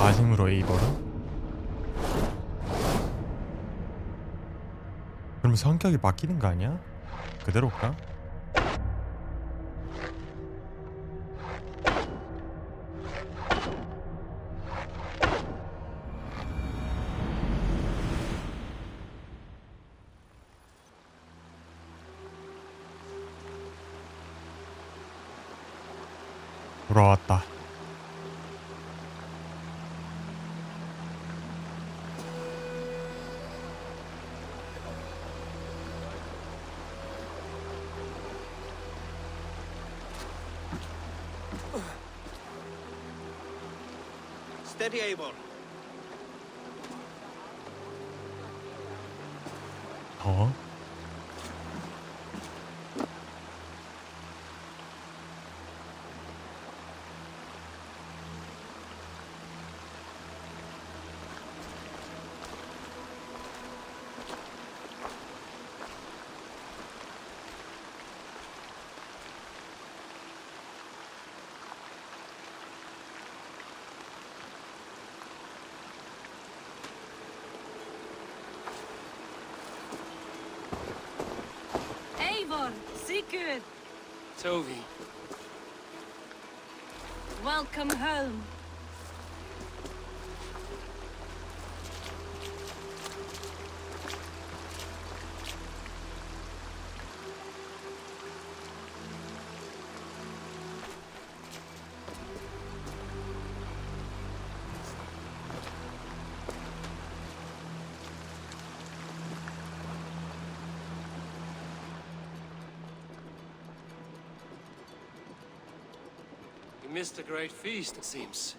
아심으로 에이버를? 그럼 성격이 바뀌는 거 아니야? 그대로일까? 돌아왔다. Steady, Eivor. 어? Eivor, Sigurd, Tovi. welcome home. You missed a great feast, it seems.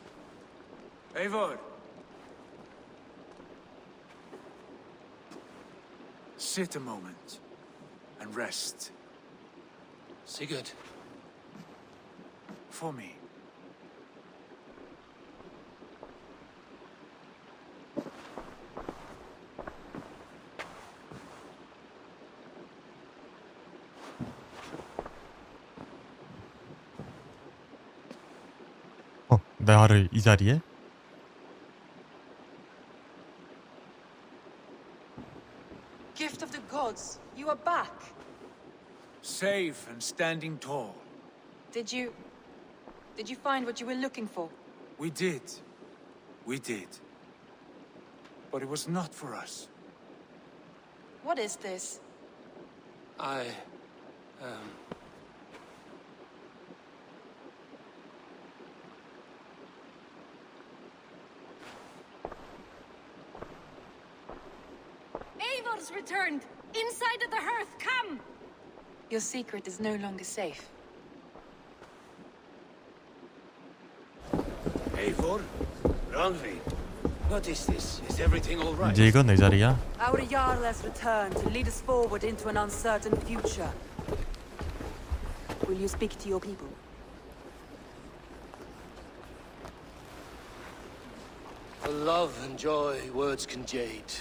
Eivor! Sit a moment and rest. Sigurd. For me. 나를 이 자리에? Gift of the gods, you are back. Safe and standing tall. Did you find what you were looking for? We did. We did. But it was not for us. What is this? Eivor's returned! Inside of the hearth, come! Your secret is no longer safe. Eivor? Randvi? What is this? Is everything all right? 이제 이건 내 자리야? Our Jarl has returned to lead us forward into an uncertain future. Will you speak to your people? For love and joy, words can jade.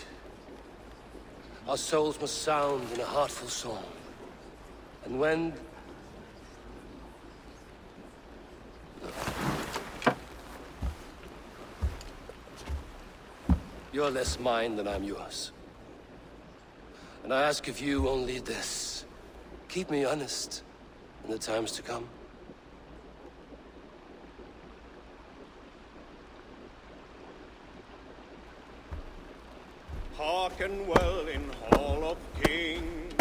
Our souls must sound in a heartful song. And when... You're less mine than I'm yours. And I ask of you only this. Keep me honest in the times to come. Hearken well in Hall of Kings.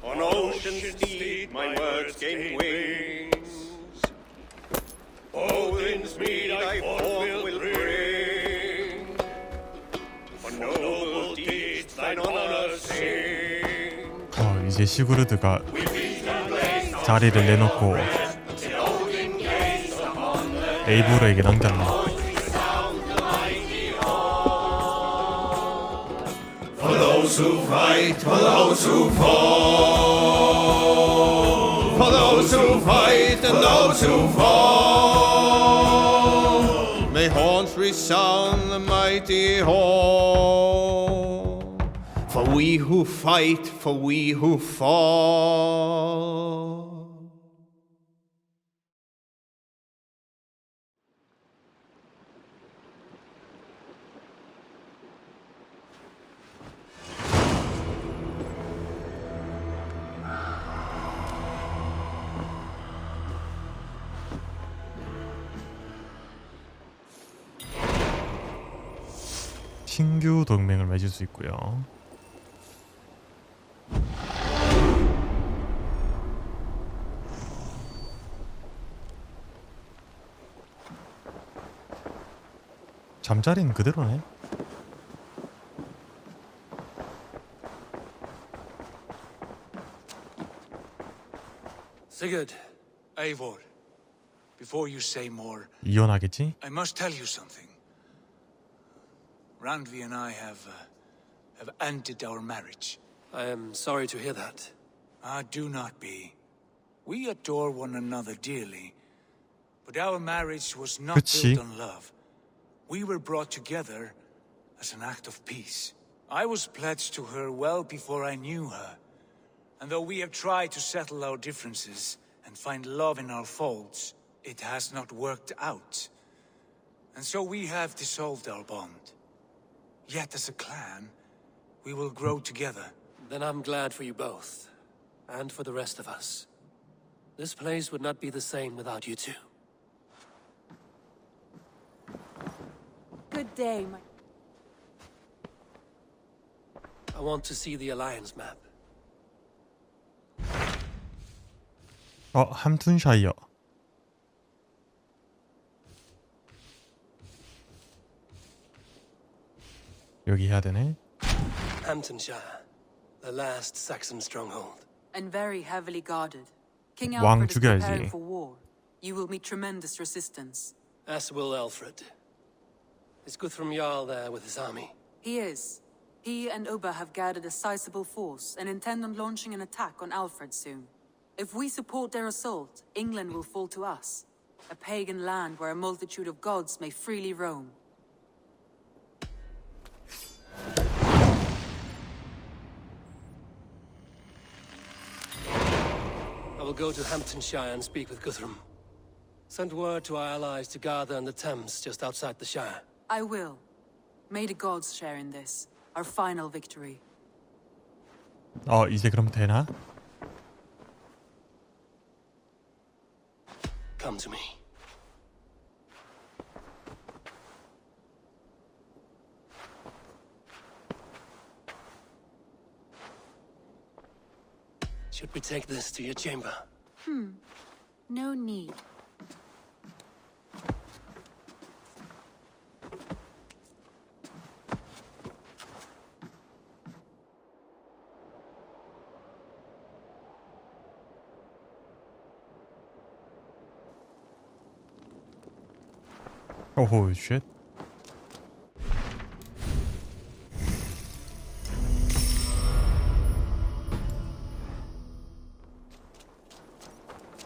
On ocean's steed my words gain wings. Odin's mead I forth will bring. For noble deeds thine honor sing. 이제 시그루드가 자리를 내놓고 에이보르에게 남겼네. For those who fight, for those who fall, for those who fight and those who fall, may horns resound the mighty hall. For we who fight, for we who fall. 신규 동맹을 맺을 수 있고요. 잠자리는 그대로네. Sigurd, Eivor, before you say more, 이혼하겠지? I must tell you something. Randvi and I have ended our marriage. I am sorry to hear that. Ah, do not be. We adore one another dearly, but our marriage was not 그치. built on love. We were brought together as an act of peace. I was pledged to her well before I knew her, and though we have tried to settle our differences and find love in our faults, it has not worked out. And so we have dissolved our bond. Yet as a clan, we will grow together. Then I'm glad for you both, and for the rest of us. This place would not be the same without you two. Good day, my... I want to see the Alliance map. 함툰샤이어. 여기 해야 되네. Hamptonshire, the last Saxon stronghold. And very heavily guarded. King 왕 Alfred is 죽여야지. preparing for war. You will meet tremendous resistance. As will Alfred. Is Guthrum Jarl there with his army? He is. He and Ubba have gathered a sizable force and intend on launching an attack on Alfred soon. If we support their assault, England will fall to us. A pagan land where a multitude of gods may freely roam. I will go to Hamptonshire and speak with Guthrum. Send word to our allies to gather on the Thames just outside the Shire. I will. May the gods share in this, our final victory. 이제 그럼 되나? Come to me. Should we take this to your chamber? No need. 오호 쉣.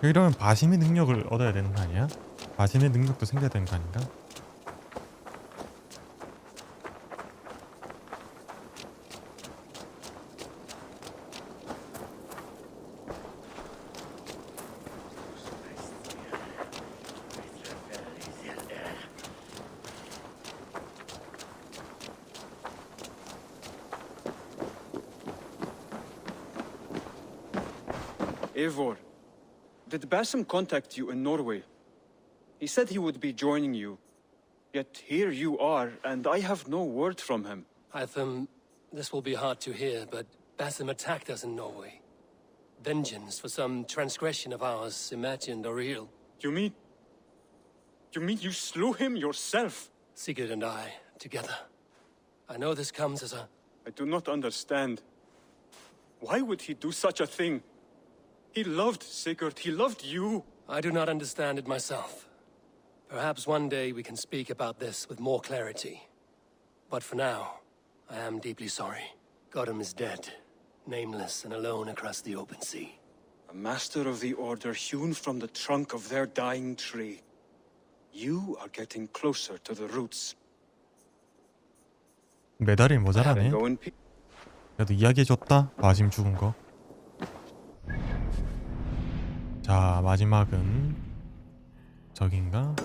이러면 바심의 능력을 얻어야 되는 거 아니야? 바심의 능력도 생겨야 되는 거 아닌가? Eivor, did Basim contact you in Norway? He said he would be joining you. Yet here you are, and I have no word from him. Hytham, this will be hard to hear, but Basim attacked us in Norway. Vengeance for some transgression of ours, imagined or real. You mean you slew him yourself? Sigurd and I, together. I know this comes as a... I do not understand. Why would he do such a thing? He loved Sigurd, he loved you. I do not understand it myself. Perhaps one day we can speak about this with more clarity. But for now, I am deeply sorry. Godham is dead, nameless and alone across the open sea. A master of the Order hewn from the trunk of their dying tree. You are getting closer to the roots. 메달이 모자라네. Go in peace. 그래도 이야기해줬다. 바심 죽은 거. 자, 마지막은 저긴가?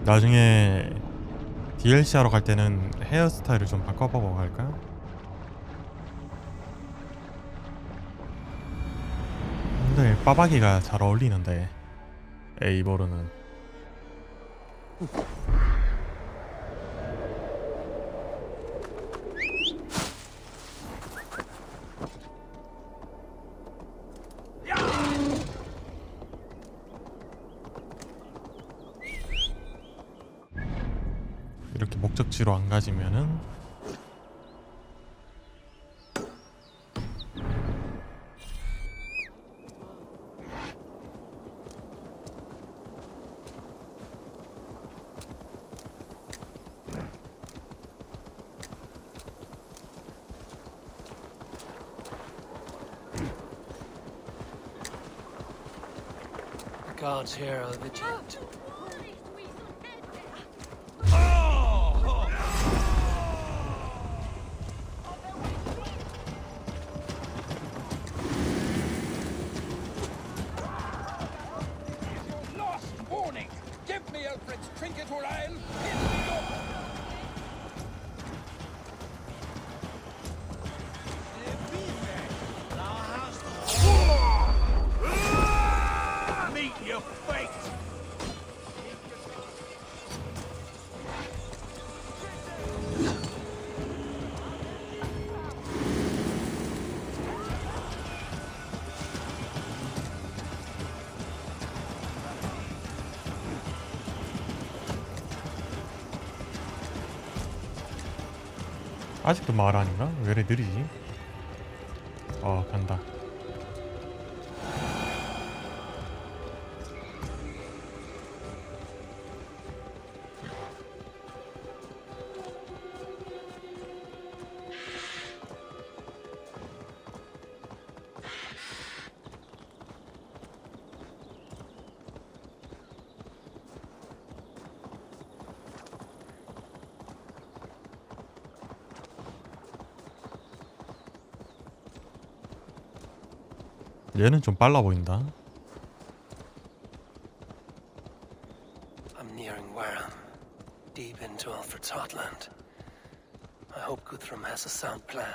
나중에 DLC 하러 갈 때는 헤어스타일을 좀 바꿔보고 갈까? 근데 빠박이가 잘 어울리는데 에이보르는. 이렇게 목적지로 안 가지면은 The guards here are vigilant. Last warning! Give me Alfred's trinket or I'll... Meet your fate! 아직도 마을 아닌가? 왜 이래 느리지? 간다. 얘는 좀 빨라 보인다. I'm nearing Wareham, deep into Alfred's heartland. I hope Guthrum has a sound plan.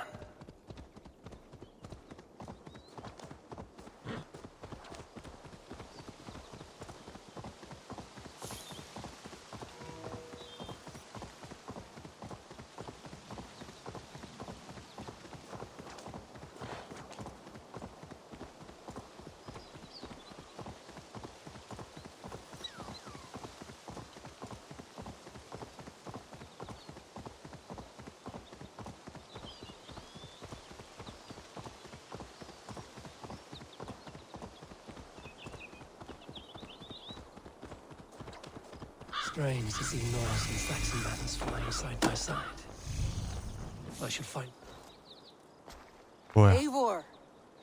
Strange to see Norse and Saxon banners flying side by side. I should find... 뭐야? Eivor,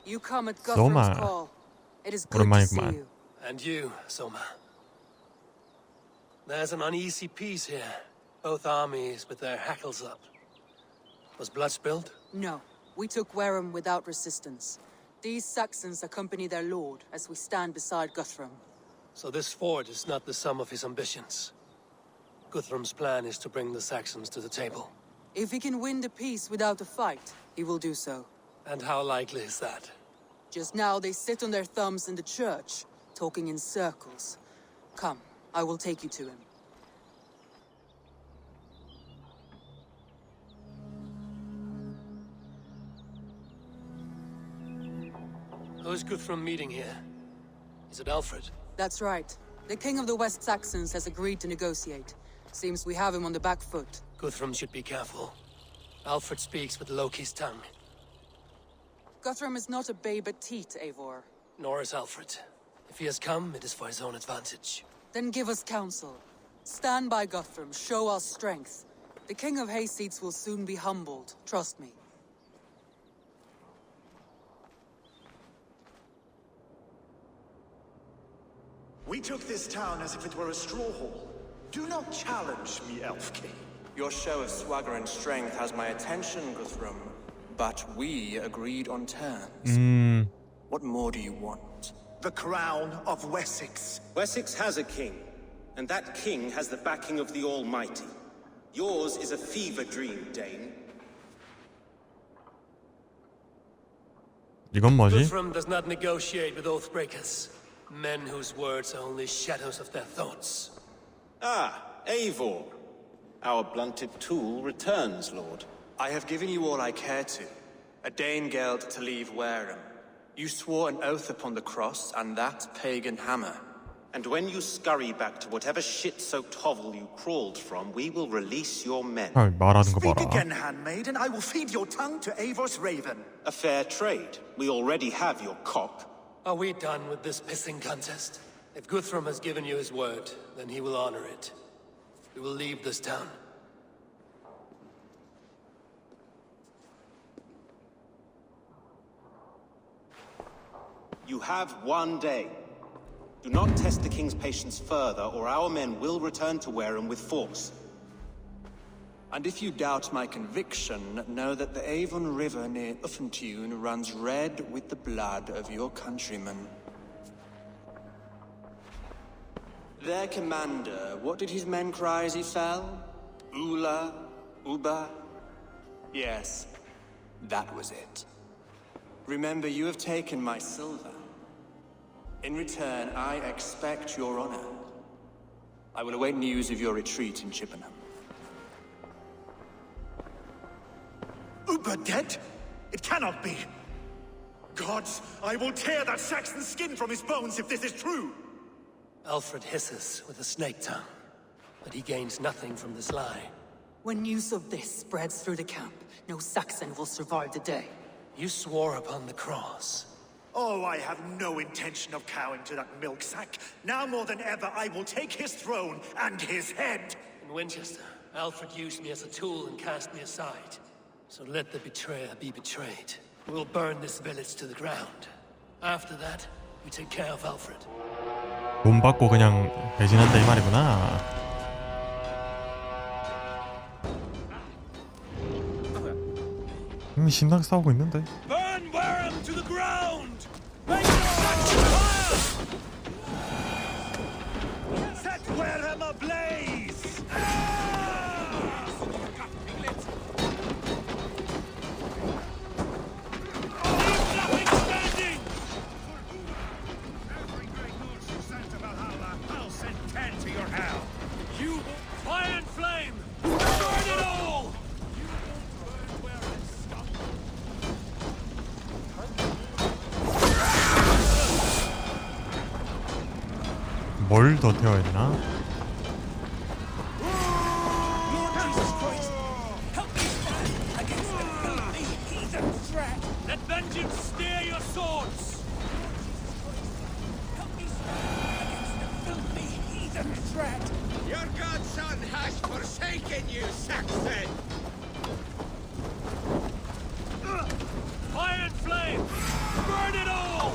you come at Guthrum's Soma. call. It is good to see 오랜만이구만. you. And you, Soma. There's an uneasy peace here. Both armies with their hackles up. Was blood spilled? No, we took Wareham without resistance. These Saxons accompany their lord as we stand beside Guthrum. So this fort is not the sum of his ambitions. Guthrum's plan is to bring the Saxons to the table. If he can win the peace without a fight, he will do so. And how likely is that? Just now they sit on their thumbs in the church, talking in circles. Come, I will take you to him. Who is Guthrum meeting here? Is it Alfred? That's right. The king of the West Saxons has agreed to negotiate. Seems we have him on the back foot. Guthrum should be careful. Alfred speaks with Loki's tongue. Guthrum is not a babe at teat, Eivor. Nor is Alfred. If he has come, it is for his own advantage. Then give us counsel. Stand by Guthrum, show our strength. The king of Hayseeds will soon be humbled, trust me. We took this town as if it were a straw hall. Do not challenge me, Elf King. Your show of swagger and strength has my attention, Guthrum. But we agreed on terms. What more do you want? The crown of Wessex. Wessex has a king, and that king has the backing of the Almighty. Yours is a fever dream, Dane. 이건 뭐지? Guthrum does not negotiate with oathbreakers, men whose words are only shadows of their thoughts. Ah, Eivor. Our blunted tool returns, Lord. I have given you all I care to. A Danegeld to leave Wareham. You swore an oath upon the cross, and that pagan hammer. And when you scurry back to whatever shit-soaked hovel you crawled from, we will release your men. 아, 말하는 거 Speak 봐라. again, handmaid, and I will feed your tongue to Eivor's raven. A fair trade. We already have your cock. Are we done with this pissing contest? If Guthrum has given you his word, then he will honor it. We will leave this town. You have one day. Do not test the king's patience further, or our men will return to Wareham with force. And if you doubt my conviction, know that the Avon River near Uffentune runs red with the blood of your countrymen. Their commander, what did his men cry as he fell? Ula? Uba? Yes, that was it. Remember, you have taken my silver. In return, I expect your honor. I will await news of your retreat in Chippenham. Uber dead? It cannot be. Gods, I will tear that Saxon's skin from his bones if this is true. Alfred hisses with a snake tongue, but he gains nothing from this lie. When news of this spreads through the camp, no Saxon will survive the day. You swore upon the cross. Oh, I have no intention of cowing to that milk sack. Now more than ever, I will take his throne and his head. In Winchester, Alfred used me as a tool and cast me aside. So let the betrayer be betrayed. We'll burn this village to the ground. After that, we take care of Alfred. 돈 받고 그냥 배신한다 이 말이구나. 이미 신나게 싸우고 있는데. Burn Wareham to the ground! Set Wareham ablaze! Nothing standing! Every great Norse who sent to Valhalla, I'll send 10 to your hell. You fire and flame! Burn it all! 뭘 더 태워야 되나? Lord Jesus Christ! Help me stand against the filthy heathen threat! Let vengeance steer your swords! Help me stand against the filthy heathen threat! Your godson has forsaken you, Saxon! Fire and flame! Burn it all!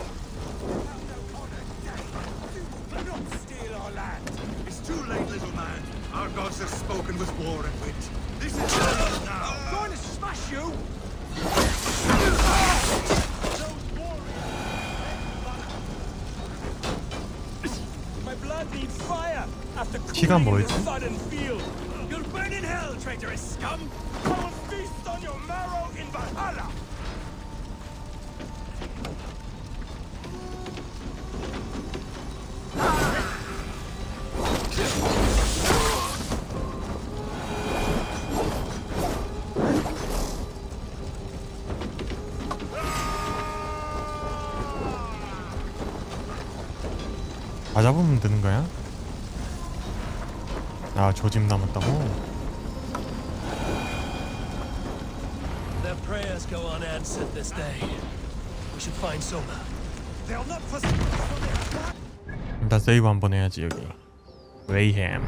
Do not steal our land. It's too late, little man. Our gods have spoken with war and wit. This is yours now. I'm going to smash you! My blood needs fire after 시간 cooling in 뭐였지? the sudden field. You'll burn in hell, traitorous scum! I will feast on your marrow in Valhalla! 다 잡으면 되는 거야? 아, 저 집 남았다고? Their prayers go unanswered this day. We should find Soma. They'll not forsake us from their attack. 일단 세이브 한번 해야지 여기. 웨이햄.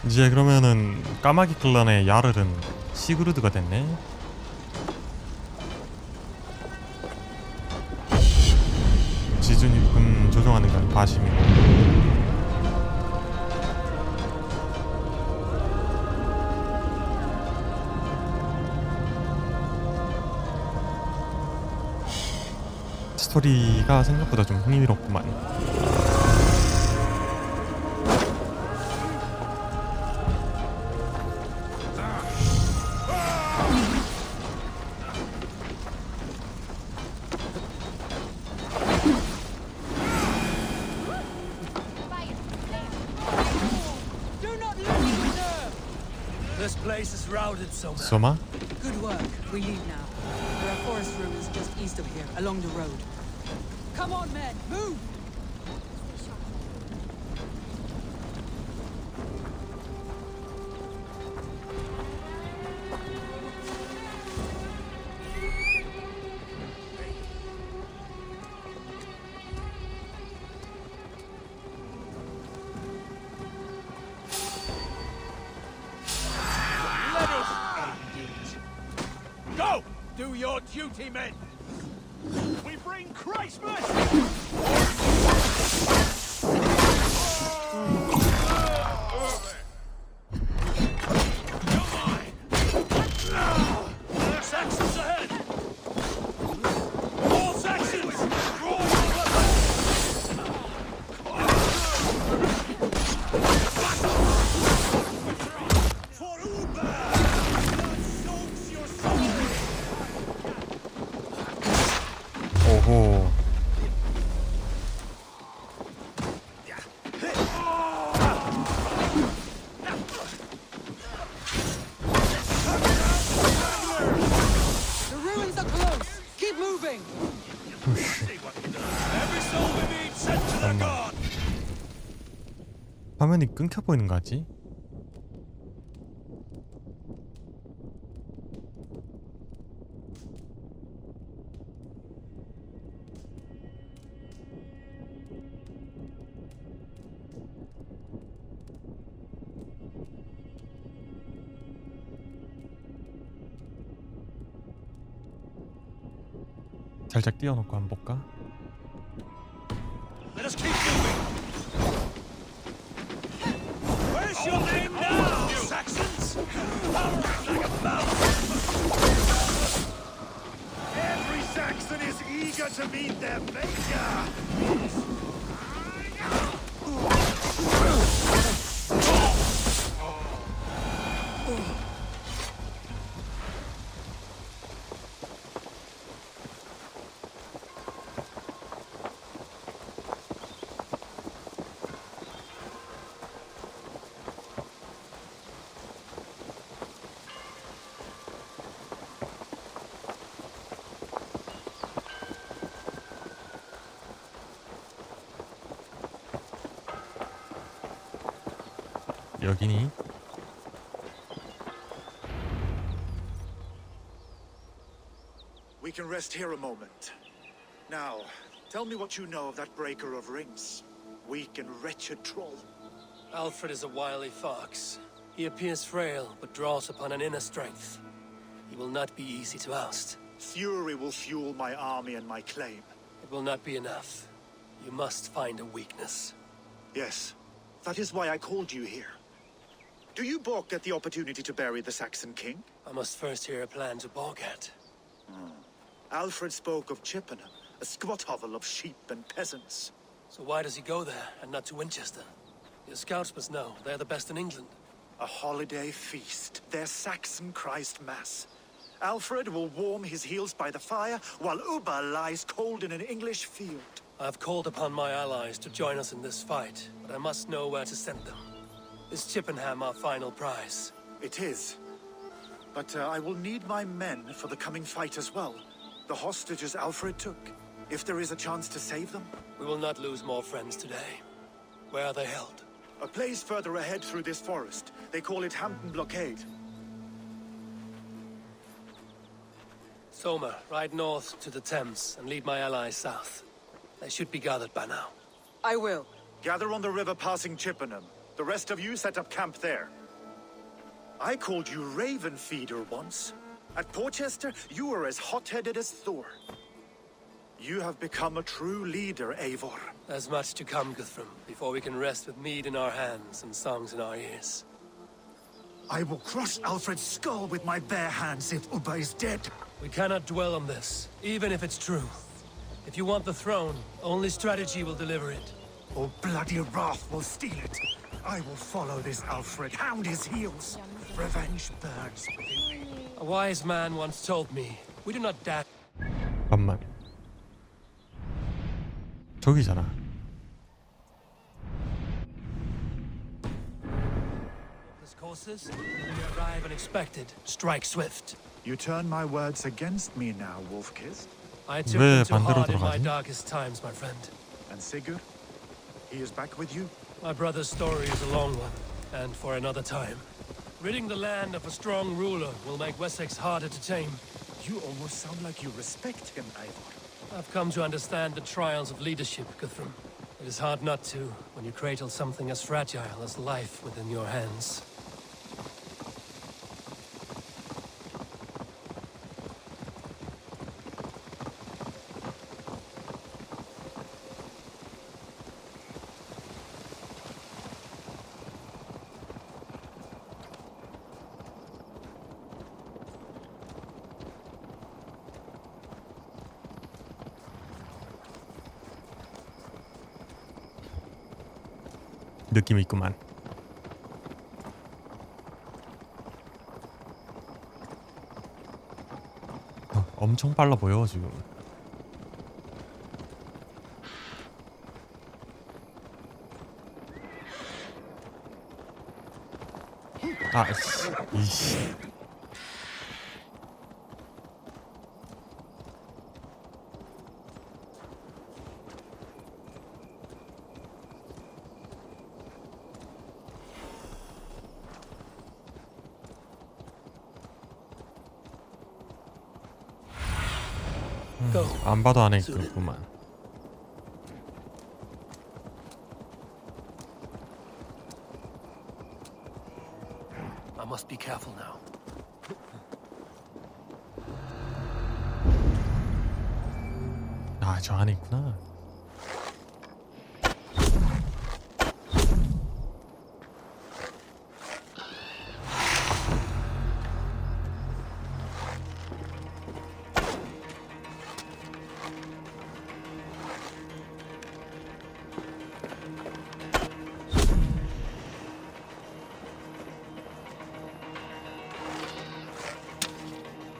이제 그러면은 까마귀 클란의 야르른 시그루드가 됐네. 지준 입금 조정하는 건 바심이고. 스토리가 생각보다 좀 흥미롭구만. This place is routed, Soma. 소마? Good work. We leave now. There are forest ruins just east of here, along the road. Come on, men, move! Go! Do your duty, men! We bring Christmas! Saxons ahead! All Saxons! Draw your For Uber! Blood soaks your soul! 오호. The ruins are close! Keep moving! Every soul we meet sent to their god! 화면이 끊겨 보이는 거 같지? 살짝 띄워놓고 한번 볼까? Let us keep moving! Where's your name now, Saxons? Like a mouse! Every Saxon is eager to meet their maker! 여기니? We can rest here a moment. Now, tell me what you know of that breaker of rings. Weak and wretched troll. Alfred is a wily fox. He appears frail, but draws upon an inner strength. He will not be easy to oust. Fury will fuel my army and my claim. It will not be enough. You must find a weakness. Yes, that is why I called you here. Do you balk at the opportunity to bury the Saxon king? I must first hear a plan to balk at. Alfred spoke of Chippenham, a squat hovel of sheep and peasants. So why does he go there, and not to Winchester? Your scouts must know. They're the best in England. A holiday feast, their Saxon Christ Mass. Alfred will warm his heels by the fire, while Uba lies cold in an English field. I've called upon my allies to join us in this fight, but I must know where to send them. Is Chippenham our final prize? It is. But I will need my men for the coming fight as well. The hostages Alfred took. If there is a chance to save them. We will not lose more friends today. Where are they held? A place further ahead through this forest. They call it Hampton Blockade. Soma, ride north to the Thames and lead my allies south. They should be gathered by now. I will. Gather on the river passing Chippenham. The rest of you set up camp there. I called you Raven Feeder once. At Porchester, you were as hot-headed as Thor. You have become a true leader, Eivor. There's much to come, Guthrum, before we can rest with mead in our hands and songs in our ears. I will crush Alfred's skull with my bare hands if Ubba is dead. We cannot dwell on this, even if it's true. If you want the throne, only strategy will deliver it. Or bloody wrath will steal it. I will follow this Alfred, hound his heels. Revenge burns within me. A wise man once told me, we do not dash 잠깐만. 저기잖아. courses. When we arrive unexpected, strike swift. You turn my words against me now, Wolf-Kissed. I took 왜 them too 반대로 hard in my 돌아가지? darkest times, my friend. And Sigurd? He is back with you? My brother's story is a long one, and for another time. Ridding the land of a strong ruler will make Wessex harder to tame. You almost sound like you respect him, Eivor. I've come to understand the trials of leadership, Guthrum. It is hard not to, when you cradle something as fragile as life within your hands. 느낌 있구만. 엄청 빨라 보여 지금. 아, 이씨. 안 봐도 안 했겠구만. I must be careful now. 아, 저 안에 있구나.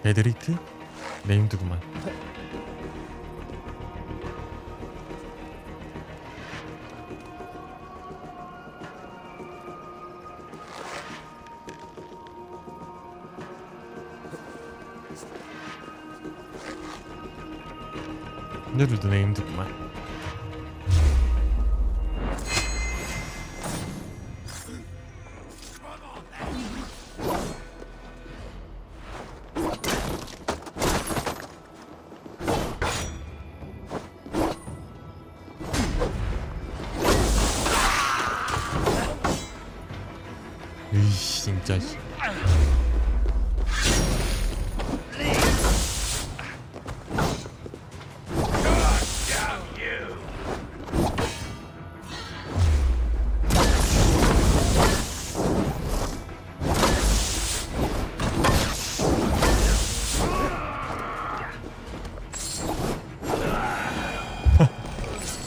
베드리크? 네임드구만. 얘들도 네임드구만. 이씨 진짜.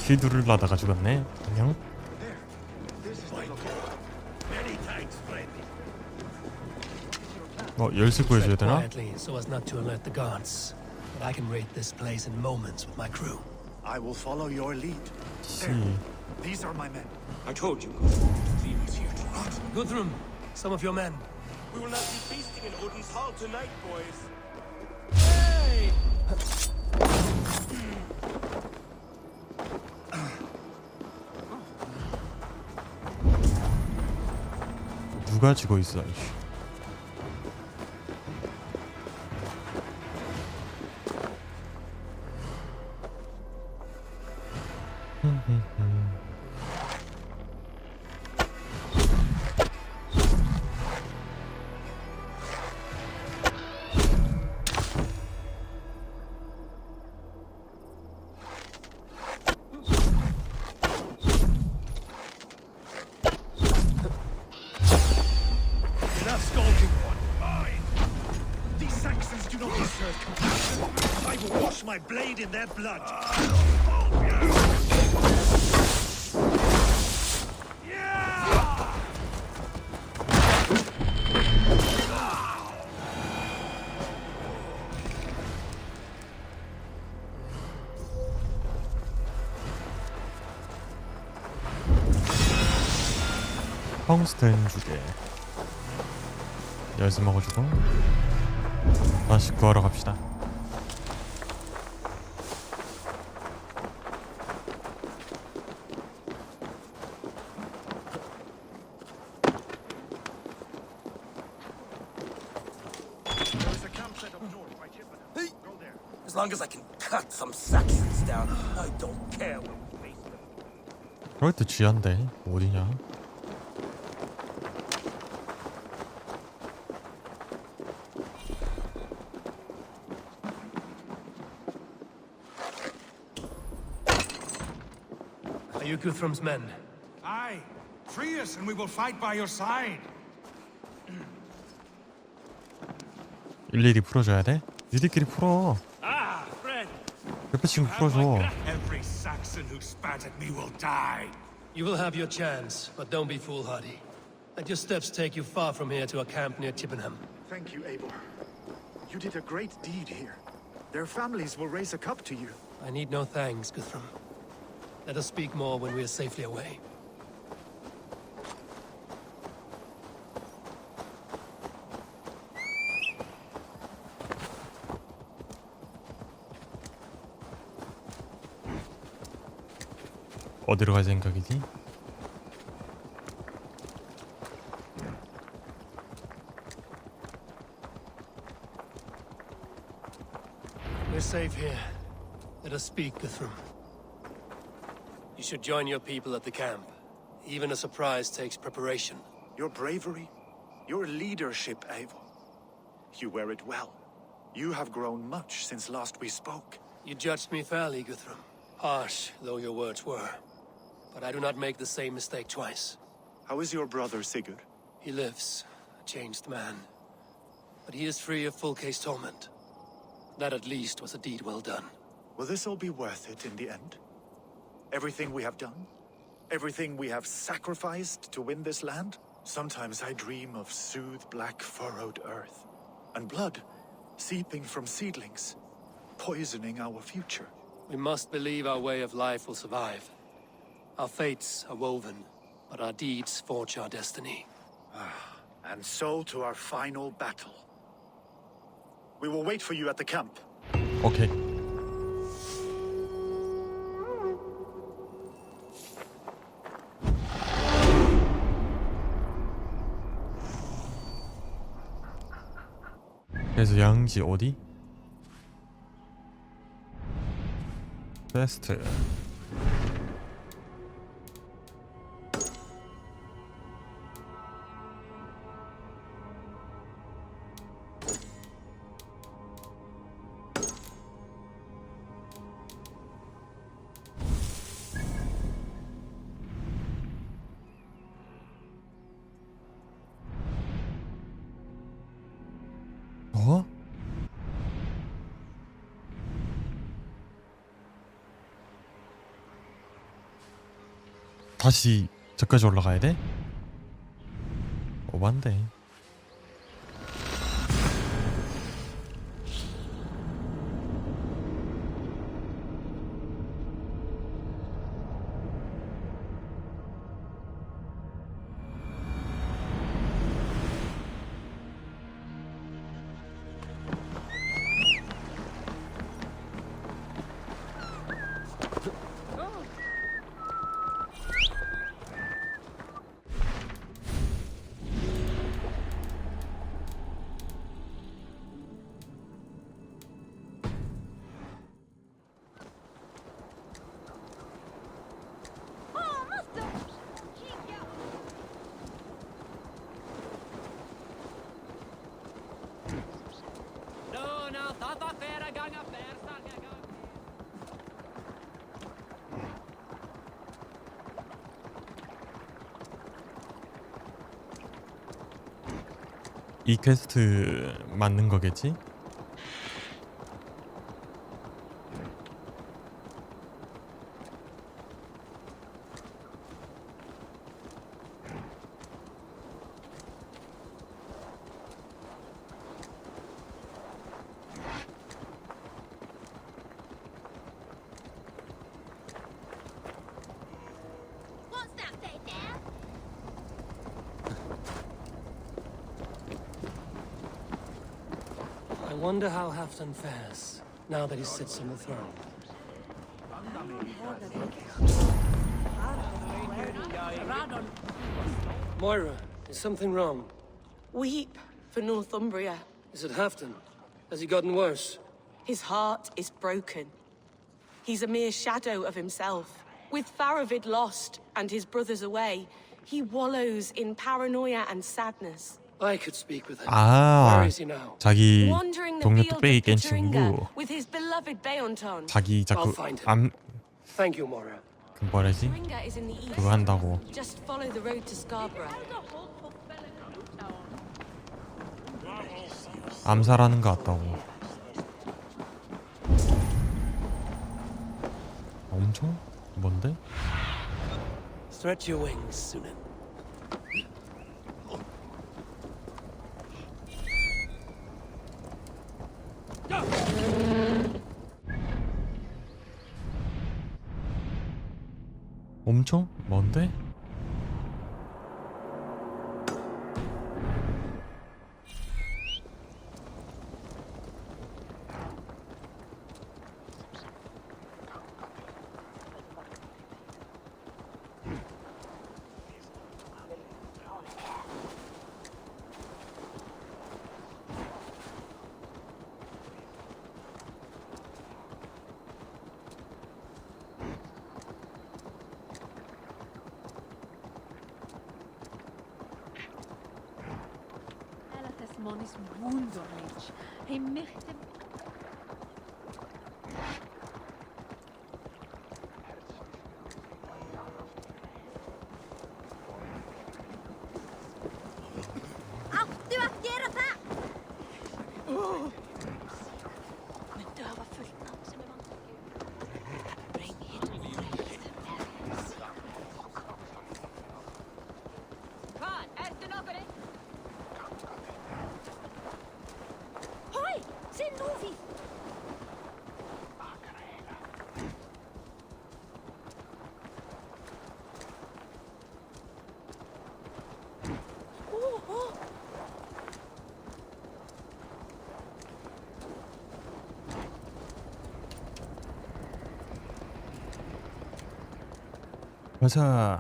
휘두를 나다가 죽었네. 안녕. 열쇠 구해줘야 되나? Quietly, so as not to alert the guards. But I can raid this place in moments with my crew. I will follow your lead. 씨. These are my men. I told you. Leave us here to rot. Guthrum, some of your men. We will not be feasting in Odin's hall tonight, boys. Hey! 누가 지고 있어? my blade in their blood. 텅스텐 2개 열쇠 먹어주고 다시 구하러 갑시다. As long as I can cut some Saxons down, I don't care where we face them. 그럴 때 쥐한데 어디냐? Are you Guthrum's men? Aye. Free us and we will fight by your side. 일일이 풀어줘야 돼? 니들끼리 풀어. Ah, friend. 옆에 친구 풀어줘. Every Saxon who spat at me will die. You will have your chance, but don't be foolhardy. Let your steps take you far from here to a camp near Chippenham. Thank you, Eivor. You did a great deed here. Their families will raise a cup to you. I need no thanks, Guthrum. Let us speak more when we are safely away. 어디로 갈 생각이지? We're safe here. Let us speak, Guthrum. You should join your people at the camp. Even a surprise takes preparation. Your bravery, your leadership, Eivor. You wear it well. You have grown much since last we spoke. You judged me fairly, Guthrum. Harsh though your words were. But I do not make the same mistake twice. How is your brother, Sigurd? He lives, a changed man. But he is free of full case torment. That at least was a deed well done. Will this all be worth it in the end? Everything we have done? Everything we have sacrificed to win this land? Sometimes I dream of soothed black furrowed earth. And blood seeping from seedlings, poisoning our future. We must believe our way of life will survive. Our fates are woven, but our deeds forge our destiny. And so to our final battle. We will wait for you at the camp. 오케이. 그래서 양지 어디? 베스트. 어? 다시 저까지 올라가야 돼? 오반데. 이 퀘스트 맞는 거겠지? wonder how Halfdan fares now that he sits on the throne. Moira, is something wrong? Weep for Northumbria. Is it Halfdan? Has he gotten worse? His heart is broken. He's a mere shadow of himself. With Faravid lost and his brothers away, he wallows in paranoia and sadness. I could speak with him. 아, Where is he now? 자기 Wandering the 동료 fields 뚝배기 of 깬 Katringa 친구. with his beloved Beonton. 자기 I'll 자꾸 find him. 암 Thank you, Moira. 그 뭐라지? Katringa is in the east. 그거 한다고. Just follow the road to Scarborough. 암살하는 거 같다고. 엄청? 뭔데? Stretch your wings, Sunan. 엄청? 뭔데? Man is wunderlich. Hij möchte... Au, du akterar det! Men döva fullt namn som är man. Bring hit Fan, är det något det? Hoi, sen Novi! 가자.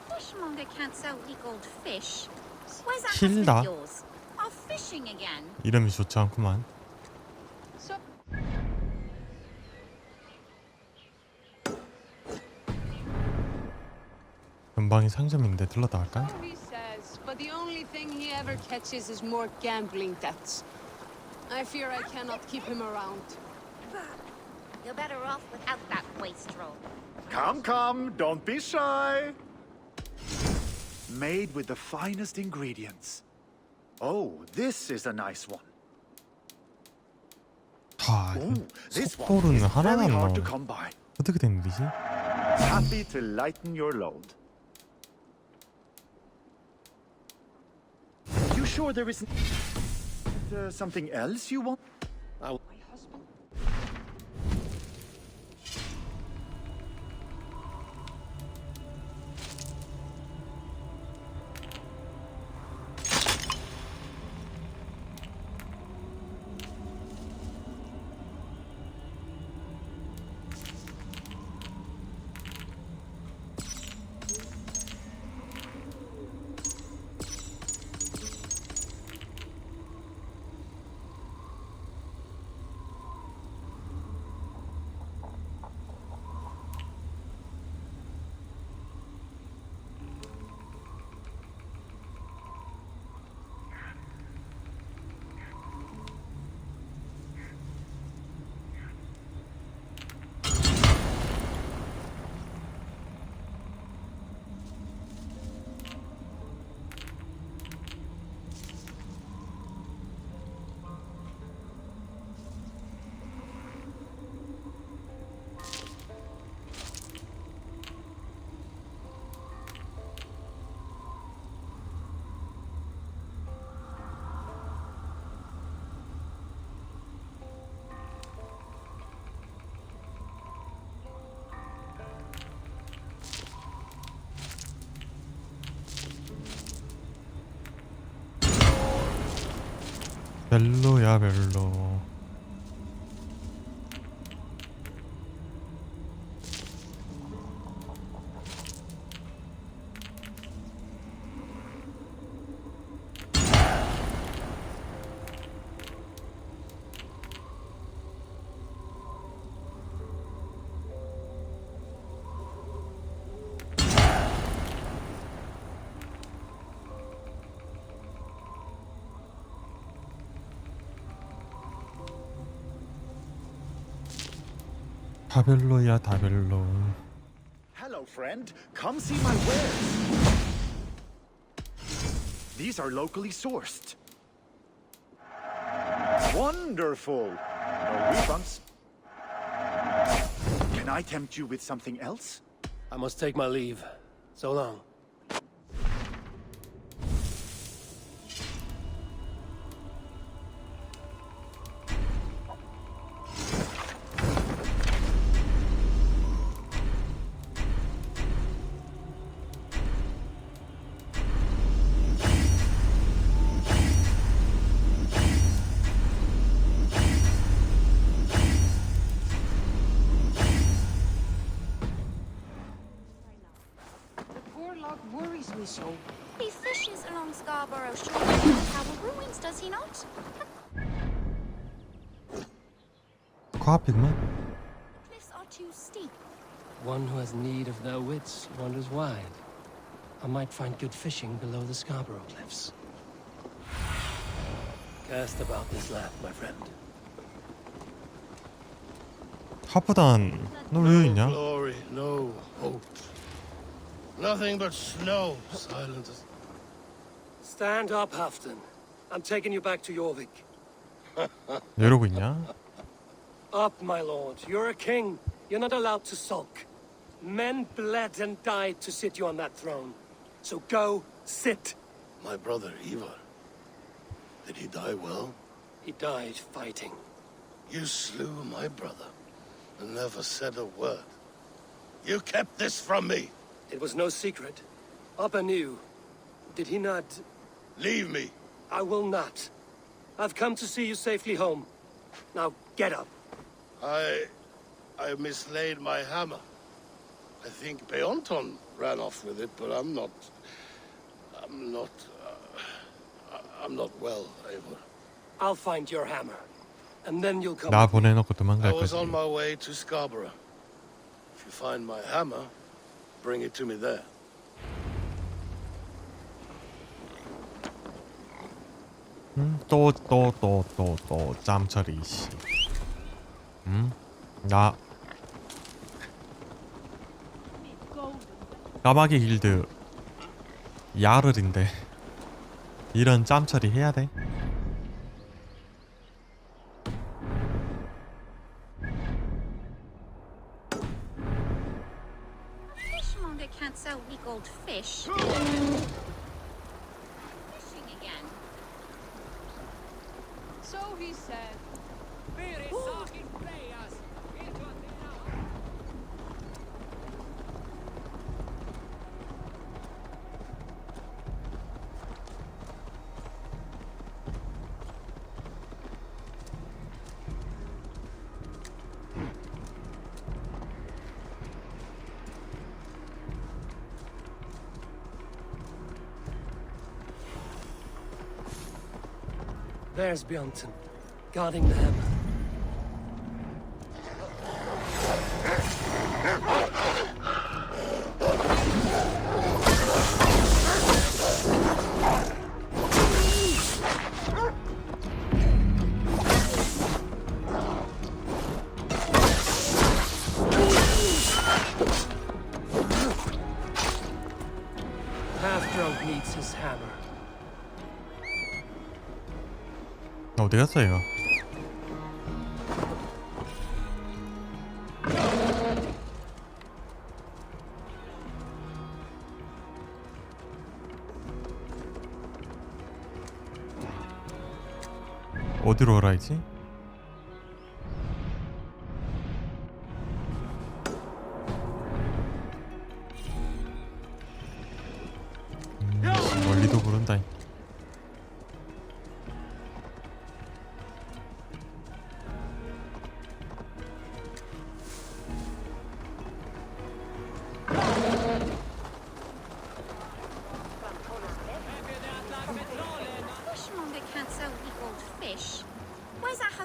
Fishmonger can't sell gold fish. Where's that 실다. husband of yours? Off fishing again. 이름이 좋지 않구만. So 금방이 상점인데 들렀다 할까? So he says, but the only thing he ever catches is more gambling debts. I fear I cannot keep him around. you're better off without that wastrel. Come, come, don't be shy. Made with the finest ingredients. Oh, this is a nice one. 다 Ooh, this one 속도로는 is 하나도 very 안 hard to 나오네. come by. 어떻게 된 일이지? Happy to lighten your load. You sure there isn't something else you want? 별로야 별로. 다 별로야 다 별로. Hello, friend. Come see my wares. These are locally sourced. Wonderful. No refunds. Can I tempt you with something else? I must take my leave. So long. Worries me so. He fishes along Scarborough Shore in the Tower ruins, does he not? 코앞이구만. Cliffs are too steep. One who has need of their wits wanders wide. I might find good fishing below the Scarborough Cliffs. Cast about this land, my friend. 하프단 너 왜 여기 있냐? Glory, no hope. Nothing but snow, silent as... Stand up, Hafton. I'm taking you back to Jorvik. 왜 이러고 있냐? Up, my lord. You're a king. You're not allowed to sulk. Men bled and died to sit you on that throne. So go, sit. My brother, Ivar. Did he die well? He died fighting. You slew my brother and never said a word. You kept this from me. It was no secret. Upper knew. Did he not... Leave me. I will not. I've come to see you safely home. Now, get up. I mislaid my hammer. I think Beonton ran off with it, but I'm not well, Eivor. I'll find your hammer. And then you'll come... 나 보내놓고 I 도망갈 was 거지. on my way to Scarborough. If you find my hammer, bring it to me there. 또 짬처리 씨. 나 까마귀 길드 야르인데 이런 짬처리 해야 돼? Fishmonger can't sell weak old fish. Fishing again. So he said. There's Bjornton, guarding the hammer. Half-drunk needs his hammer. 어디 갔어 얘가? 어디로 가라 했지? 멀리도 부른다.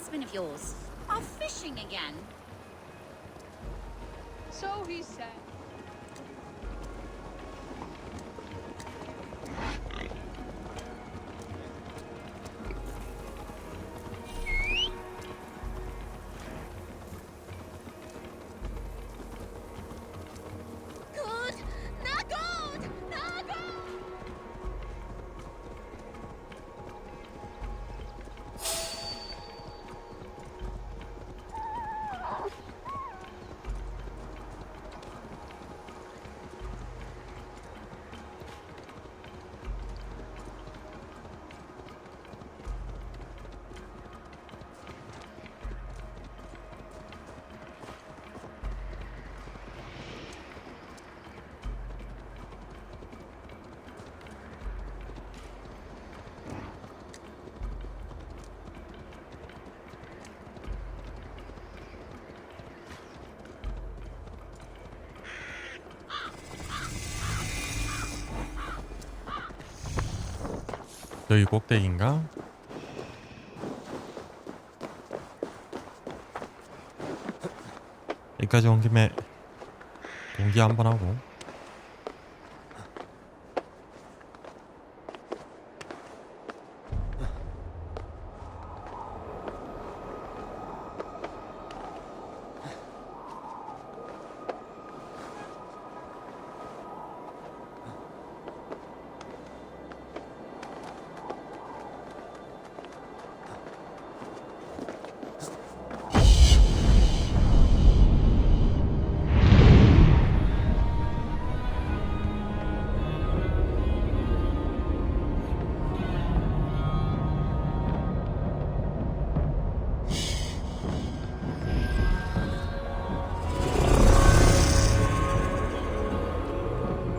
husband of yours are fishing again. So he said. Good! Na good! Na good! 여기 꼭대기인가? 여기까지 온 김에 동기 한번 하고.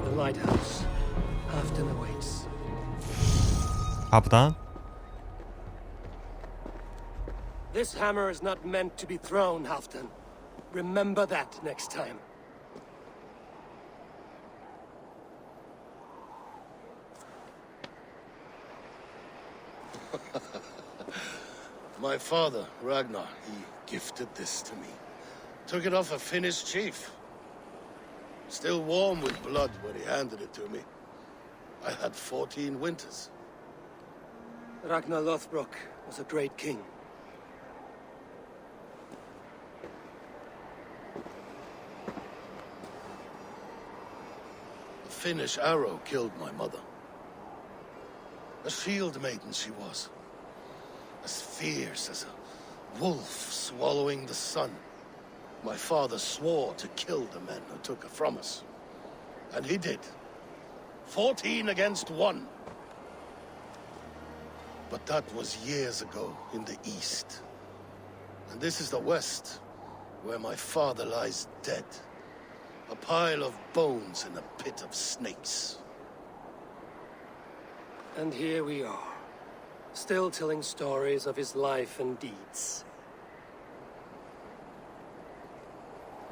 The lighthouse. Halfton awaits. 가보다. This hammer is not meant to be thrown, Halfton. Remember that next time. My father, Ragnar, he gifted this to me. Took it off a Finnish chief. Still warm with blood when he handed it to me. I had 14 winters. Ragnar Lothbrok was a great king. A Finnish arrow killed my mother. A shield maiden she was. As fierce as a wolf swallowing the sun. My father swore to kill the men who took her from us. And he did. 14 against 1. But that was years ago in the east. And this is the west, where my father lies dead. A pile of bones in a pit of snakes. And here we are, still telling stories of his life and deeds.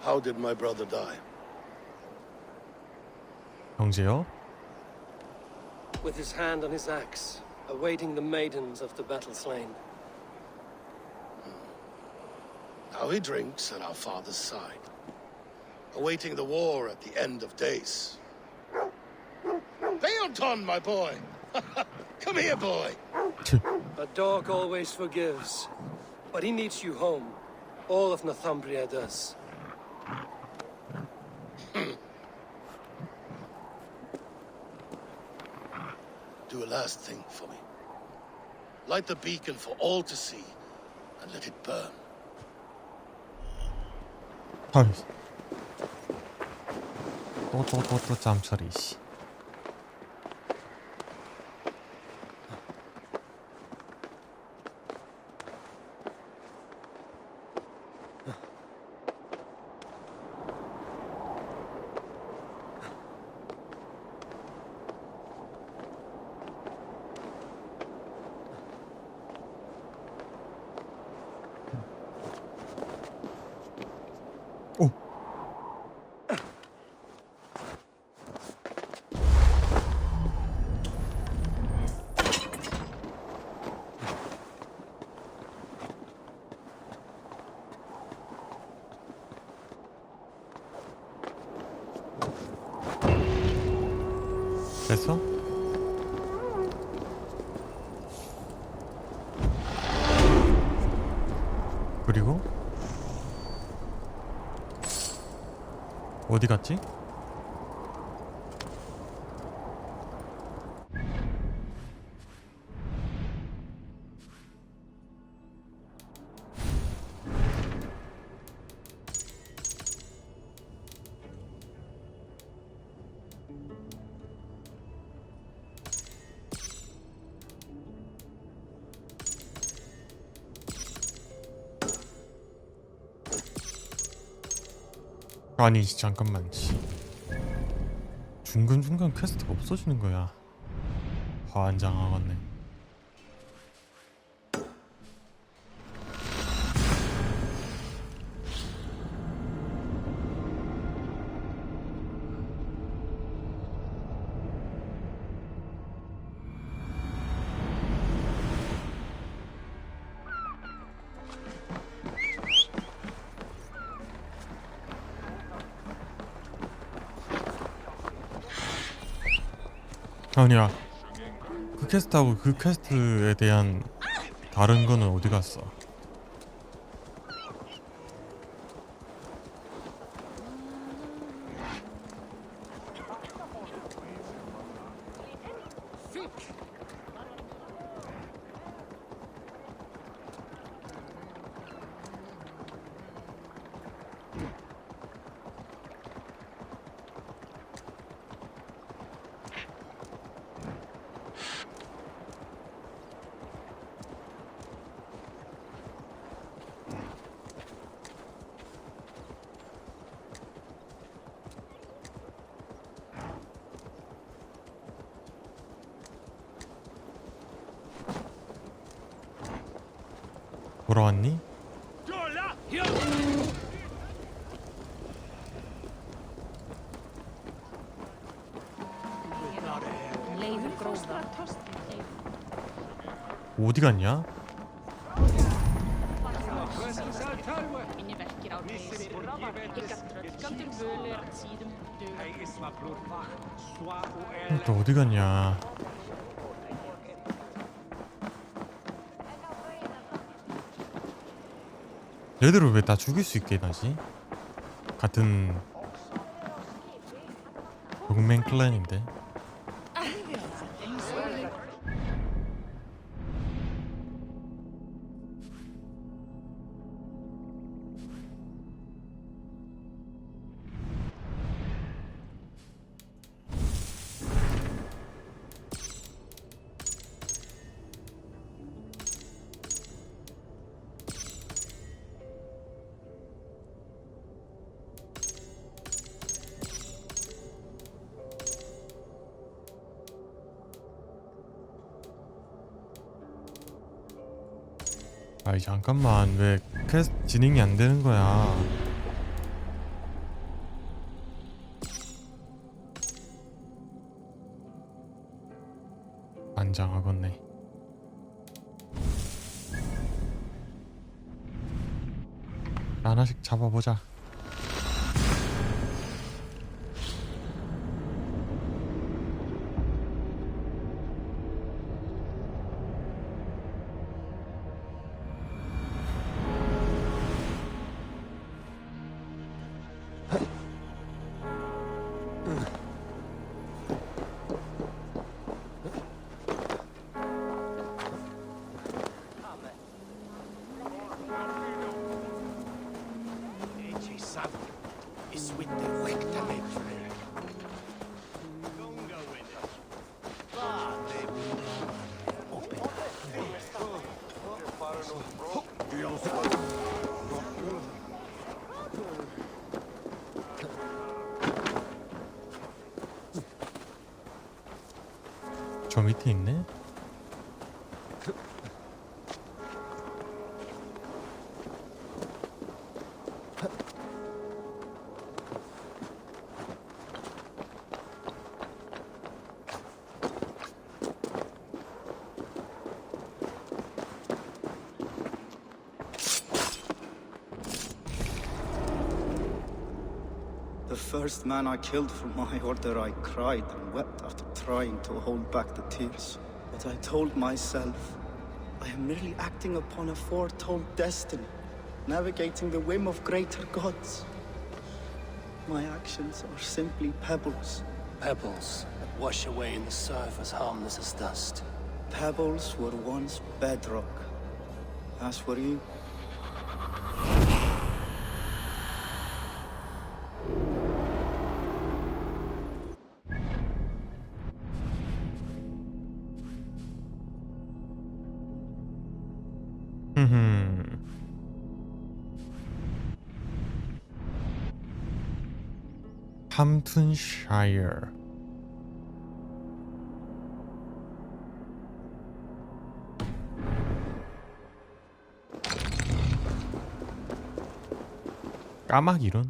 How did my brother die? 형제요? With his hand on his axe, awaiting the maidens of the battle slain. Now he drinks at our father's side, awaiting the war at the end of days. Leonton, my boy! Come here, boy! A dog always forgives, but he needs you home. All of Northumbria does. Do a last thing for me. Light the beacon for all to see, and let it burn. 헐. 또 짬처리 씨. 됐어? 그리고 어디 갔지? 아니 잠깐만 중간중간 퀘스트가 없어지는 거야. 환장하겠네. 아니야, 그 퀘스트하고 그 퀘스트에 대한 다른 거는 어디 갔어? 돌아왔니? 어디 갔냐? 또 어디 갔냐? 얘들을 왜 다 죽일 수 있게 나지? 같은 동맹 클랜인데. 아이 잠깐만, 왜 퀘스트 진행이 안 되는 거야? 안장하겠네. 하나씩 잡아보자. 저 밑에 있네? The first man I killed for my order, I cried and wept after trying to hold back the tears, but I told myself I am merely acting upon a foretold destiny, navigating the whim of greater gods. My actions are simply pebbles. Pebbles that wash away in the surf as harmless as dust. Pebbles were once bedrock, as were you. 함튼샤이어. 까마귀 이런.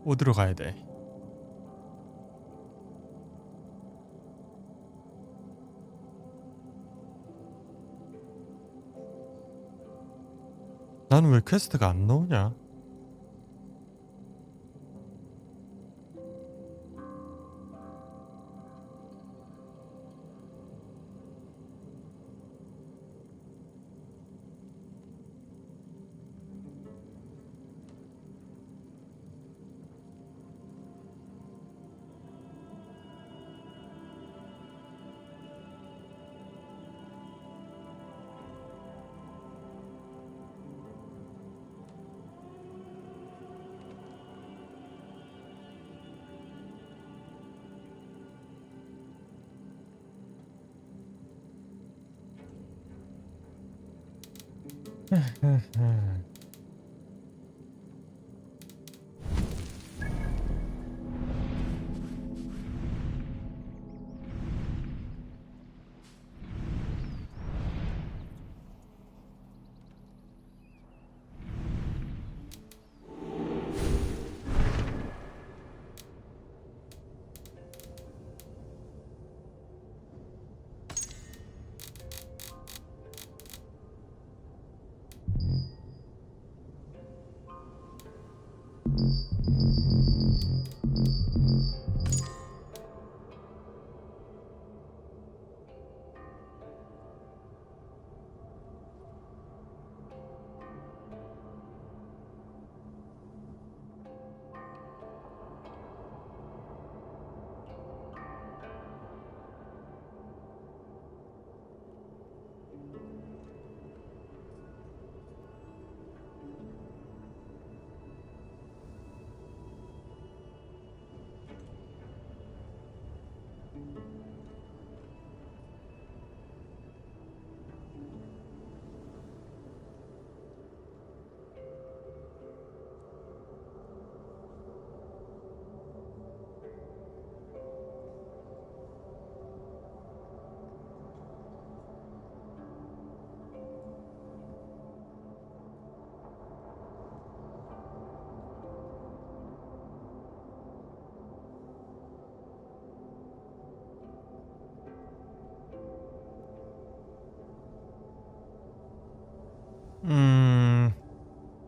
어디로 가야 돼? 나는 왜 퀘스트가 안 나오냐?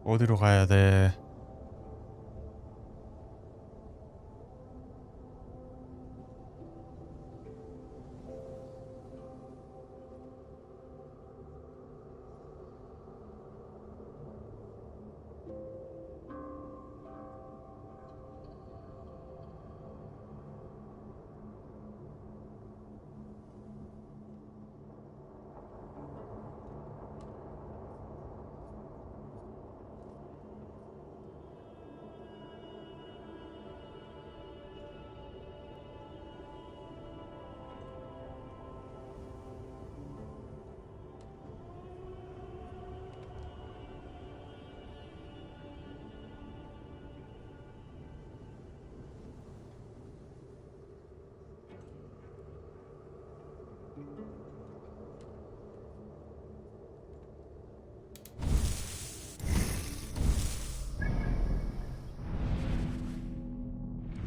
어디로 가야 돼?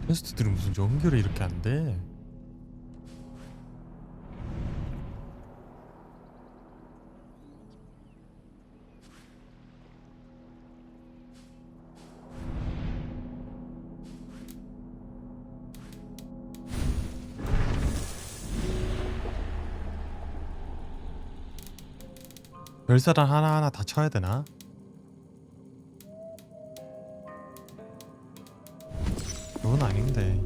퀘스트들이 무슨 연결이 이렇게 안 돼? 별사람 하나하나 다 쳐야 되나? 그건 아닌데.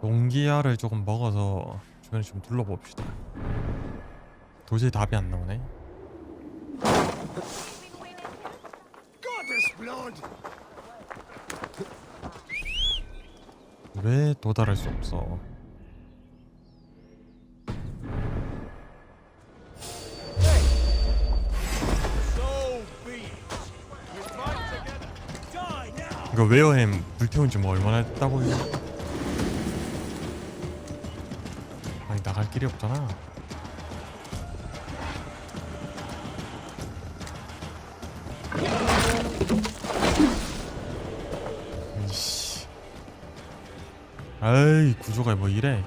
농기야를 조금 먹어서 주변을 좀 둘러봅시다. 도저히 답이 안 나오네. 왜 도달할 수 없어? 이거 웨어햄 불태운 지 뭐 얼마나 됐다고 해? 아니 나갈 길이 없잖아. 이씨. 아이 구조가 뭐 이래?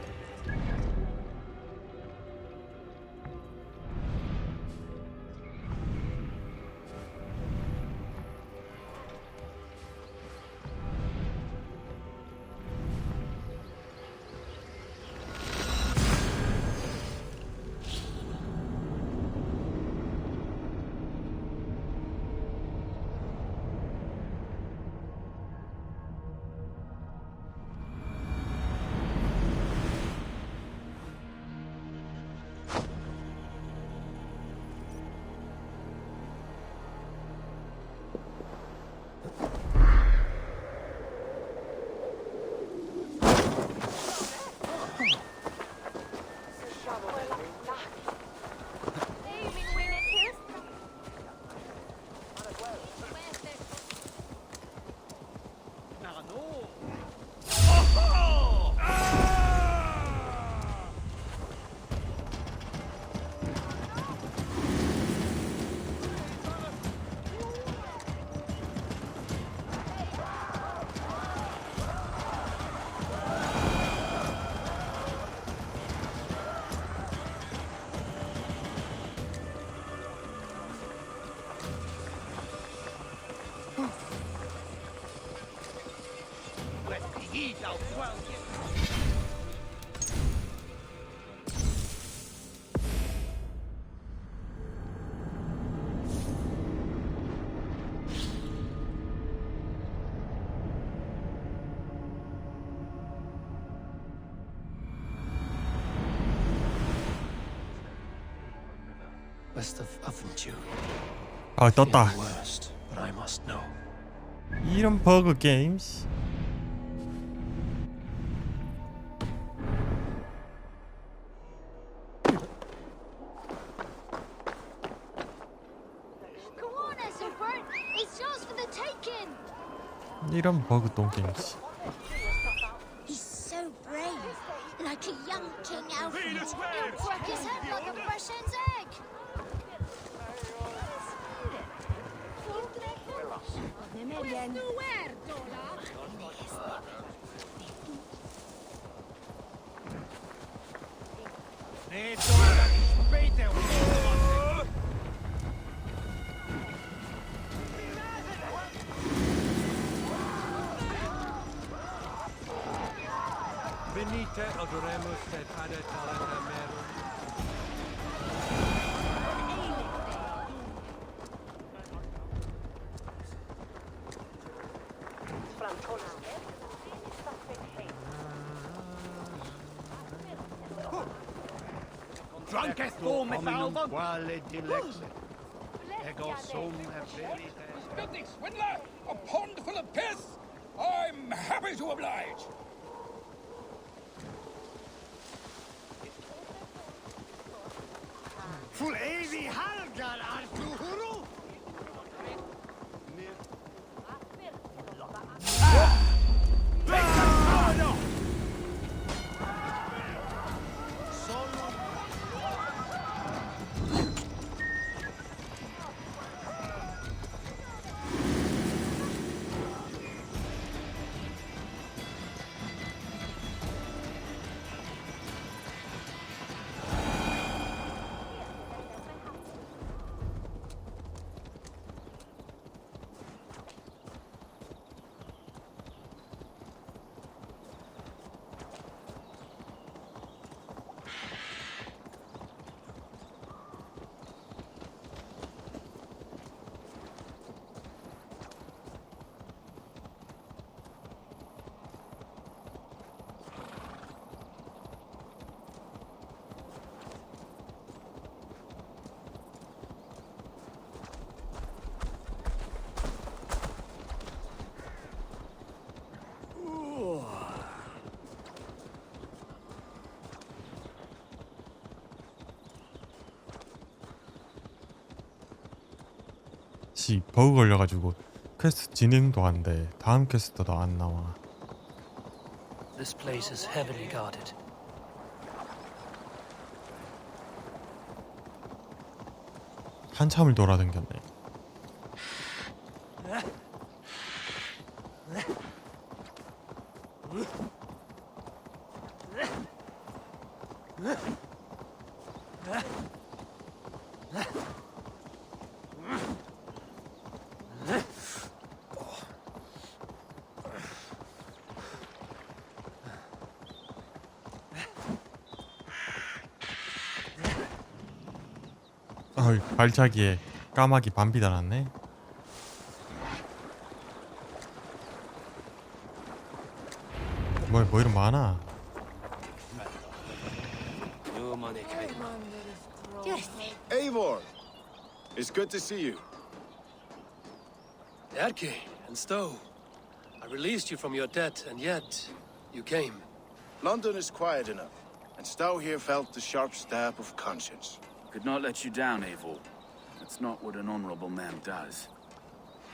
Best of Aventure. 아 떴다. 이런 버그 게임. Come on, Ethelbert. It's yours for the taking. 이런 버그 똥 게임. He's so brave, like a young King Alfred. He'll crack his head like a fresh hen's egg. Venite adoremus et ad talenta merum. Drunkest form with Alvon. Quale dilexit. Ego sum heberi. Filthy swindler! A pond full of piss! I'm happy to oblige! Full evi halgar Artuhuru. 씨 버그 걸려가지고 퀘스트 진행도 안 돼. 다음 퀘스트도 안 나와. This place is heavily guarded. 한참을 돌아다녔네. 발차기에 까마귀 반비 달았네. 뭐 이런 많아. Eivor, it's good to see you. Erke and Stowe. I released you from your debt, and yet you came. London is quiet enough, and Stowe here felt the sharp stab of conscience. Could not let you down, Eivor. That's not what an honorable man does.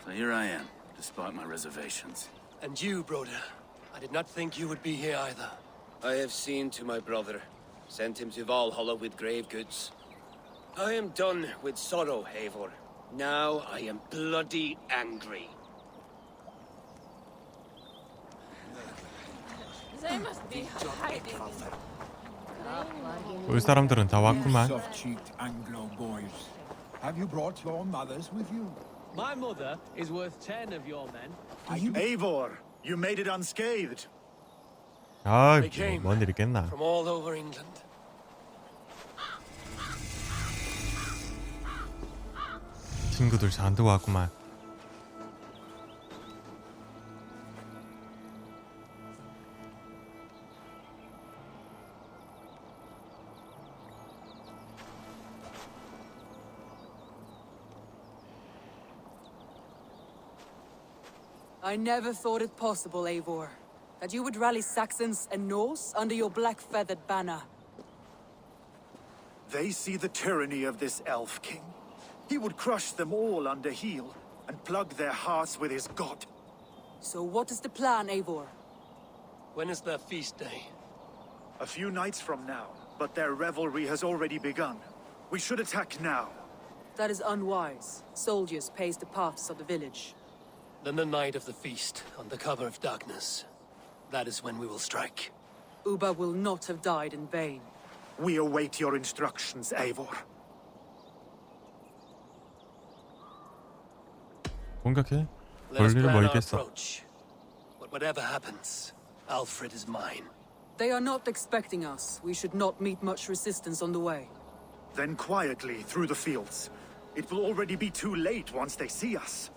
So here I am, despite my reservations. And you, Broder. I did not think you would be here either. I have seen to my brother, sent him to Valhalla with grave goods. I am done with sorrow, Eivor. Now I am bloody angry. They must be hiding. 올 사람들은 다 왔구만. Soft-cheeked Anglo boys. Have you brought your mothers with you? My mother is worth 10 of your men. Eivor, you made it unscathed. 아, They came 뭔 일 있겠나? from all over England. 친구들 잔뜩 왔구만. I never thought it possible, Eivor, that you would rally Saxons and Norse under your black-feathered banner. They see the tyranny of this elf king. He would crush them all under heel and plug their hearts with his god. So what is the plan, Eivor? When is their feast day? A few nights from now, but their revelry has already begun. We should attack now. That is unwise. Soldiers pace the paths of the village. Then the night of the feast, under cover of darkness. That is when we will strike. Ubba will not have died in vain. We await your instructions, Eivor. 공격해. Let us 볼 일은 plan 뭐 our 있겠어. approach. But whatever happens, Alfred is mine. They are not expecting us. We should not meet much resistance on the way. Then quietly through the fields. It will already be too late once they see us.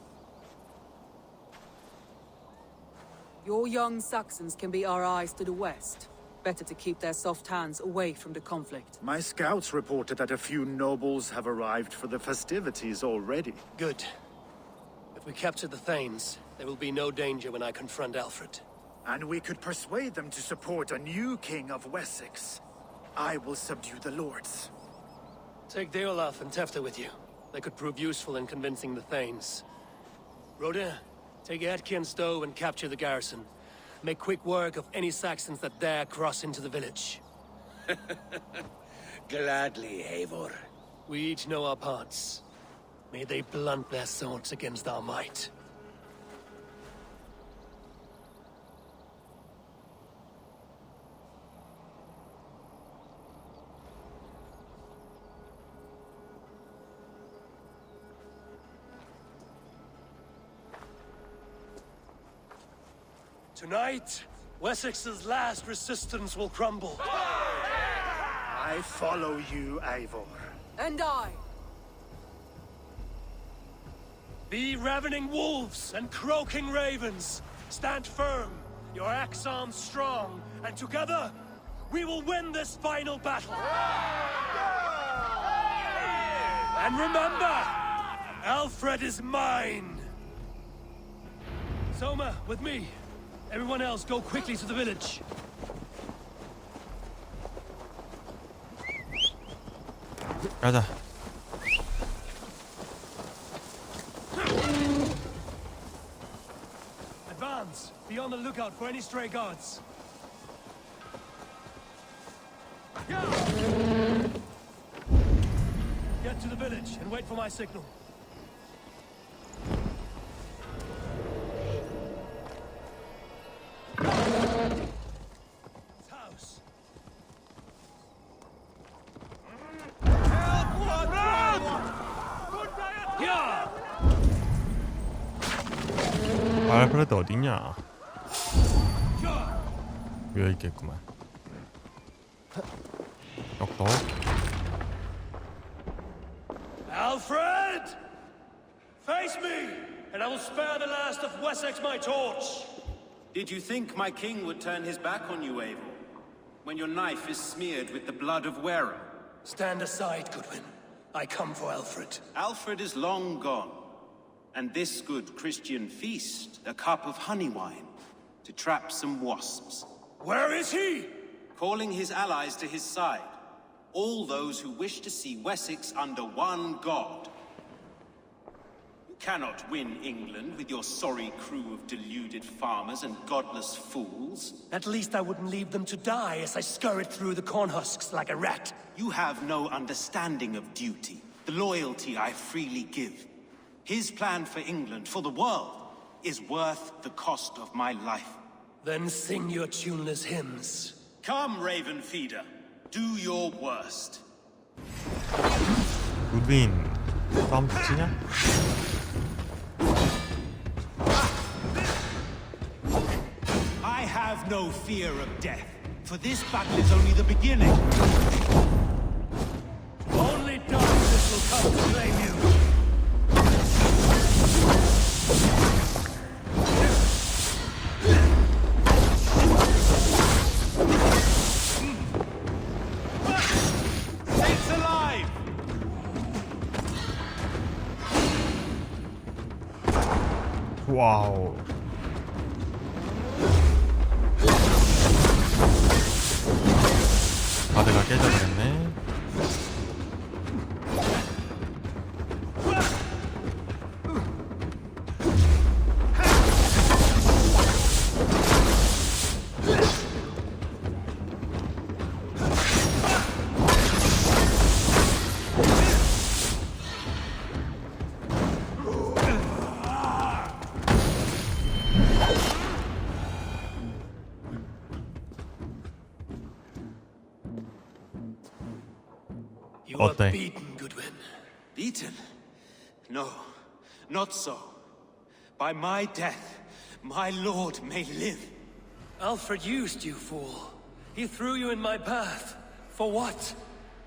Your young Saxons can be our eyes to the west. Better to keep their soft hands away from the conflict. My scouts reported that a few nobles have arrived for the festivities already. Good. If we capture the Thanes, there will be no danger when I confront Alfred. And we could persuade them to support a new king of Wessex. I will subdue the lords. Take Deolaf and Tefta with you. They could prove useful in convincing the Thanes. Rhoda, take Etki and Stowe and capture the garrison. Make quick work of any Saxons that dare cross into the village. Gladly, Eivor. We each know our parts. May they blunt their swords against our might. Tonight, Wessex's last resistance will crumble. I follow you, Eivor. And I. Be ravening wolves and croaking ravens. Stand firm, your axe arms strong, and together, we will win this final battle. And remember, Alfred is mine. Soma, with me. Everyone else, go quickly to the village. 가자. Advance. Be on the lookout for any stray guards. Get to the village and wait for my signal. House. 알프레드 어디냐? 여기 있겠구만. 역도. Alfred! Face me, and I will spare the last of Wessex my torch. Did you think my king would turn his back on you, Eivor? When your knife is smeared with the blood of Wero? Stand aside, Goodwin. I come for Alfred. Alfred is long gone. And this good Christian feast, a cup of honey wine, to trap some wasps. Where is he? Calling his allies to his side. All those who wish to see Wessex under one god. You cannot win England with your sorry crew of deluded farmers and godless fools. At least I wouldn't leave them to die as I scurried through the corn husks like a rat. You have no understanding of duty, the loyalty I freely give. His plan for England, for the world, is worth the cost of my life. Then sing your tuneless hymns. Come, Raven Feeder. Do your worst. 루빈 싸움 붙이냐? I have no fear of death, for this battle is only the beginning. Only darkness will come to claim you. It's alive! 와우. 바드가 깨져버렸네. You are 어때? beaten, Goodwin. Beaten? No, not so. By my death, my lord may live. Alfred used you, fool. He threw you in my path. For what?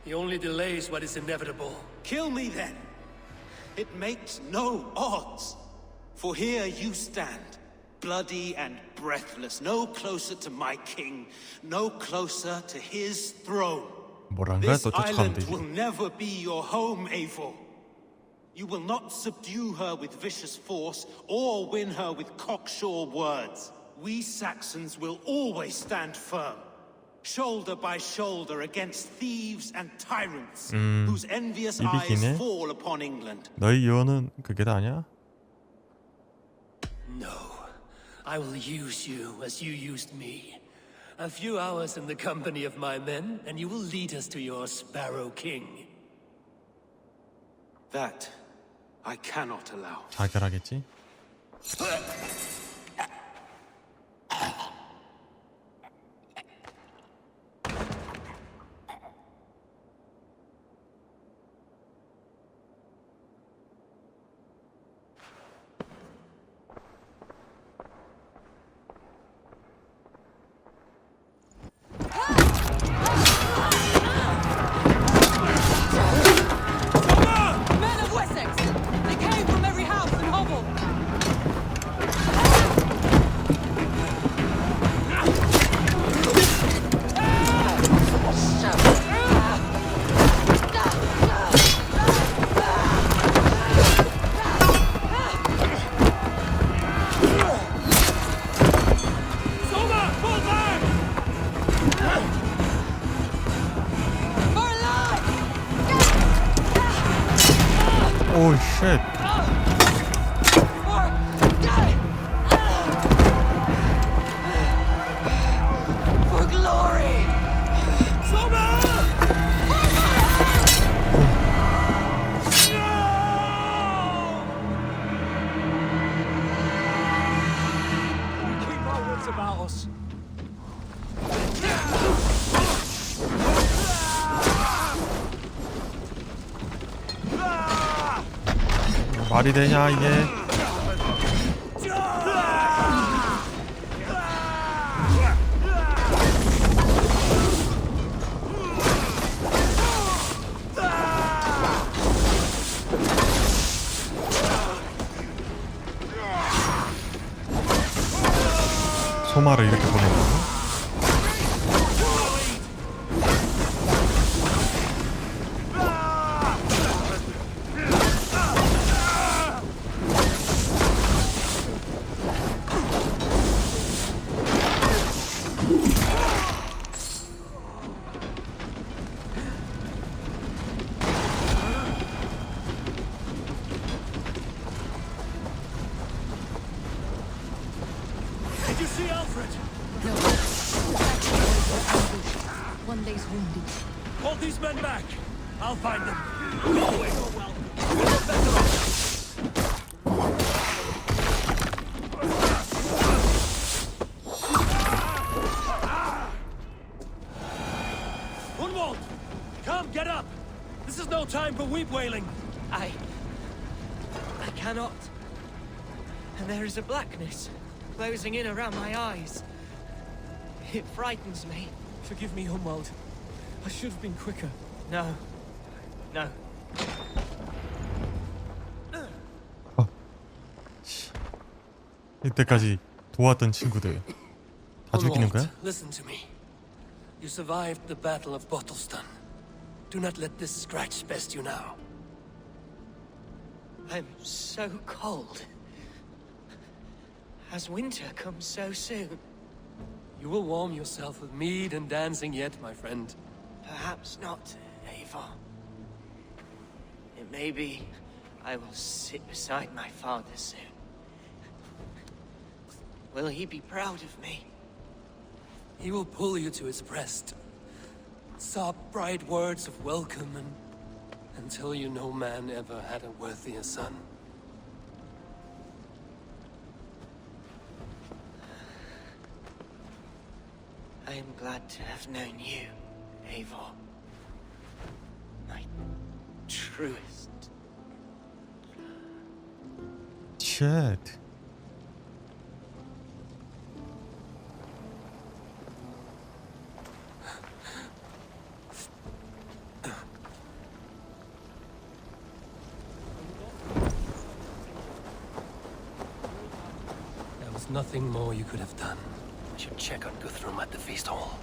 He only delays what is inevitable. Kill me then. It makes no odds. For here you stand, bloody and breathless, no closer to my king, no closer to his throne. 뭐란가 This 또 쫓아가면 island 되지. will never be your home, Eivor. You will not subdue her with vicious force or win her with cocksure words. We Saxons will always stand firm, shoulder by shoulder against thieves and tyrants whose envious eyes 이비기네. fall upon England. 너희 유언은 그게 다냐? No. I will use you as you used me. A few hours in the company of my men, and you will lead us to your Sparrow King. That I cannot allow. 자결하겠지? Men of Wessex! They came from every house and hovel! 오 쉣. For glory! Keep our wits about us. 말이 되냐 이게? 소마를 이렇게 보내는 거야? Did you see Alfred? No. One day's wounded. Hold these men back. I'll find them. Gunwald! Come, get up! This is no time for weep wailing. I cannot. And there is a blackness closing in around my eyes. It frightens me. Forgive me, Humwald. I should have been quicker. No. No. 이때까지 도왔던 친구들 다 죽이는 거야? Listen to me. You survived the Battle of Bottleston. Do not let this scratch best you now. I'm so cold. Has winter come so soon? You will warm yourself with mead and dancing yet, my friend. Perhaps not, Eivor. It may be I will sit beside my father soon. Will he be proud of me? He will pull you to his breast, sob bright words of welcome, and tell you no man ever had a worthier son. I am glad to have known you, Eivor. My truest. Shit. There was nothing more you could have done. I should check on Guthrum at the feast hall.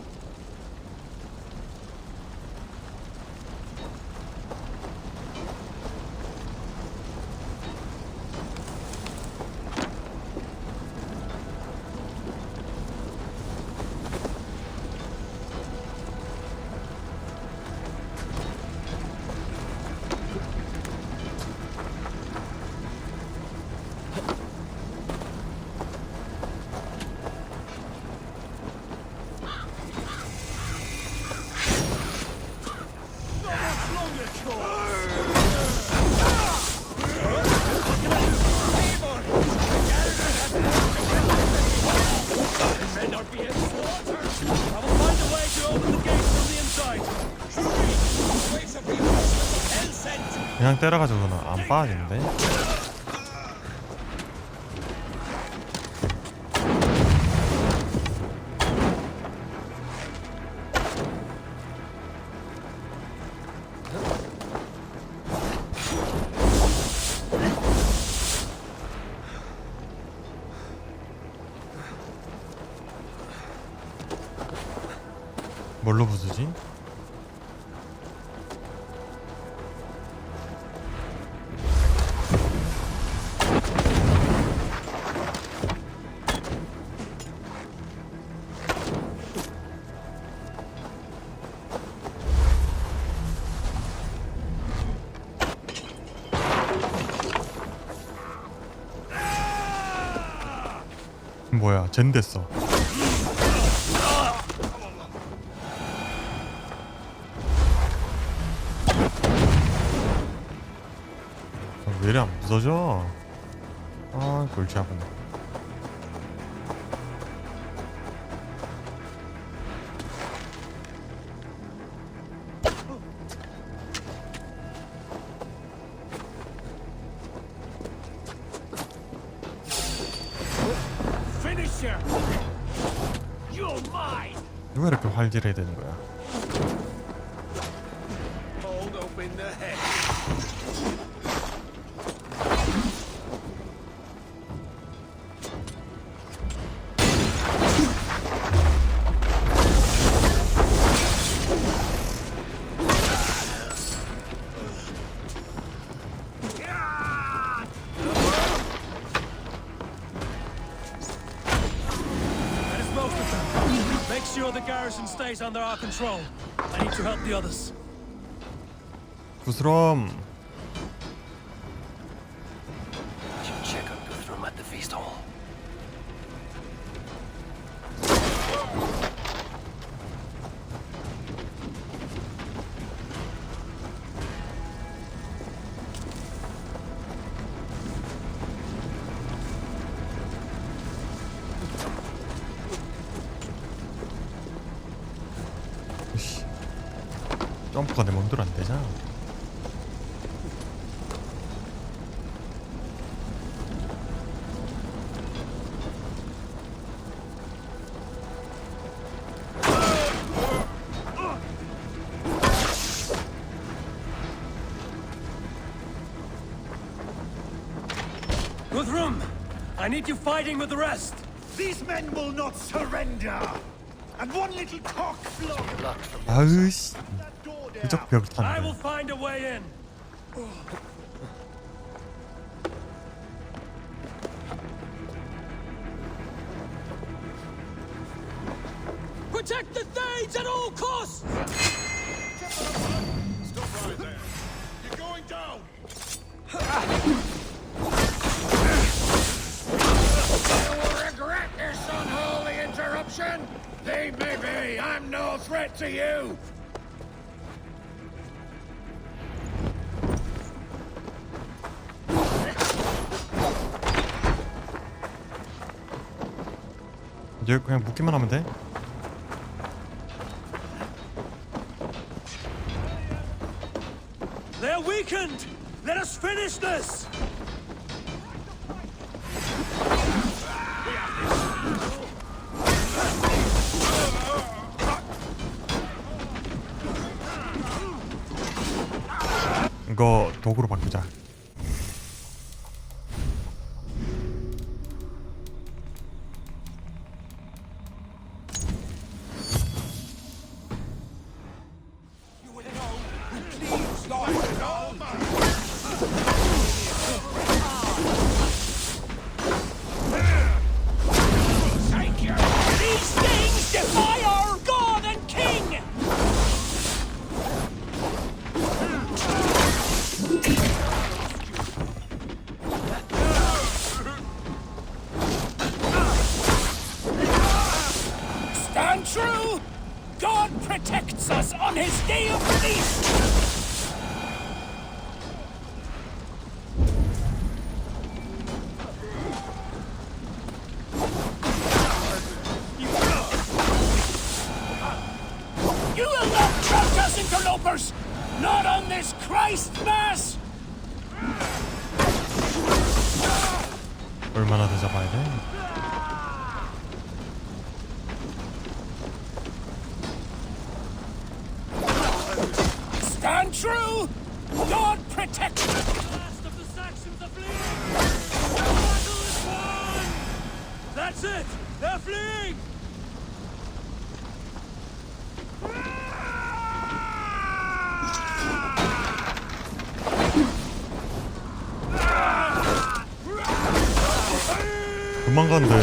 그냥 때려가지고는 안 빠지는데? 뭘로 부수지? 뭐야, 젠 됐어. 왜 이래 안 부서져? 아, 골치 아프네. 왜 이렇게 활질해야 되는 거야? Hold open the head. Stays under our control. I need to help the others. 구스럼. I should check on Guthrum at the feast hall. 점프가 내 맘대로 안 되잖아. Guthrum, I need you fighting with the rest. These men will not surrender. And one little cock flog. 아으씨. 그적 벽 I will 탔네. find a way in. Protect the Thanes at all costs! Stop right there. You're going down. You will regret this unholy interruption! Leave me be! I'm no threat to you! 이제 그냥 묶기만 하면 돼? They're weakened! Let us finish this! 이거 도구로 바꾸자. These things defy our God and King! Stand true! God protects us on his day of release! You will not trust us, interlopers! Not on this Christ Mass! 얼마나 더 잡아야 돼? Stand true! God protect us! The last of the Saxons are fleeing! The battle is won! That's it! They're fleeing! 도망가는데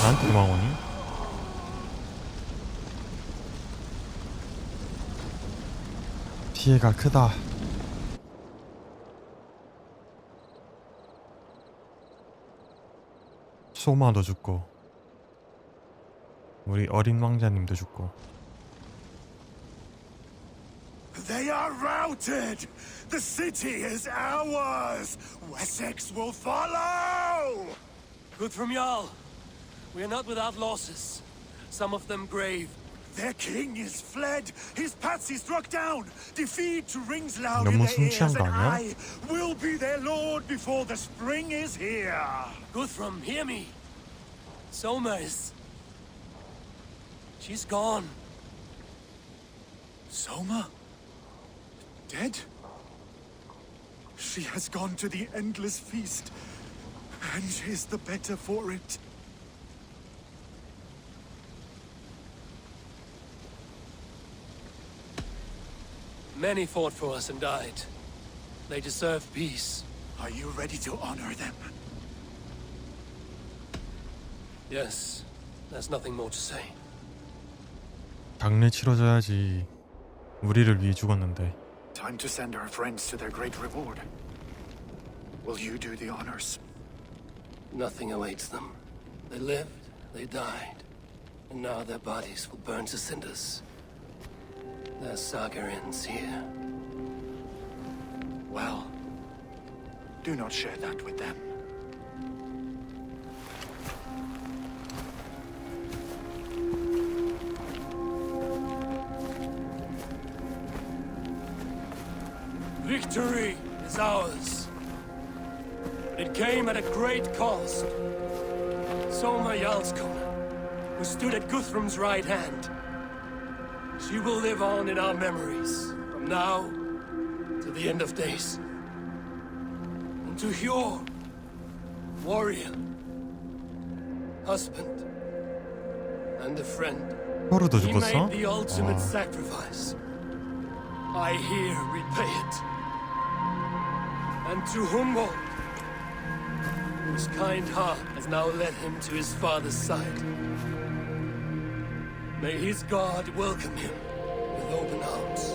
나한테 도망오니? 피해가 크다. 소마도 죽고 우리 어린 왕자님도 죽고. They are routed! The city is ours! Wessex will follow! Good from Jarl. We are not without losses. Some of them grave. Their king is fled! His patsy struck down! Defeat rings loud in 너무 their ears, 숨취한 and 거 아니야? I will be their lord before the spring is here! Guthrum, hear me. Soma is... She's gone. Soma? Dead? She has gone to the endless feast, and is the better for it. Many fought for us and died. They deserve peace. Are you ready to honor them? Yes, there's nothing more to say. 당내 치러져야지. 우리를 위해 죽었는데. Time to send our friends to their great reward. Will you do the honors? Nothing awaits them. They lived, they died, and now their bodies will burn to cinders. Their saga ends here. Well, do not share that with them. Victory is ours. It came at a great cost. Soma Jarlskona, who stood at Guthrum's right hand. She will live on in our memories, from now to the end of days. And to Hjor, warrior, husband, and a friend. 혀르도 He 죽었어? made the ultimate 와. sacrifice. I here repay it. And to Humboldt, whose kind heart has now led him to his father's side. May his God welcome him with open arms.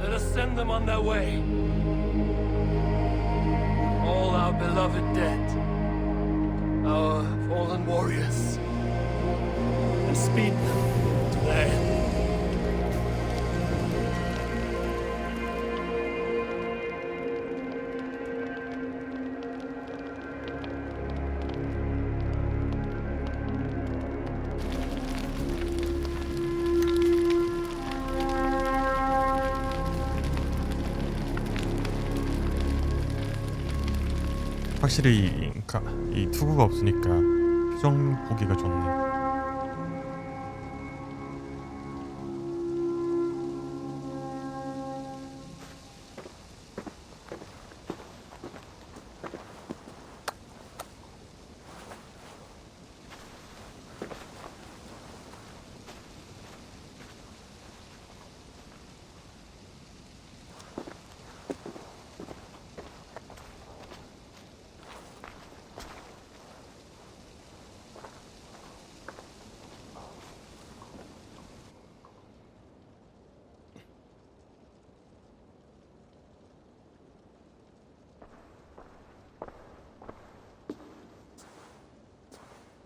Let us send them on their way. All our beloved dead, our fallen warriors, and speed them to their end. 확실히 이 투구가 없으니까 표정 보기가 좋네.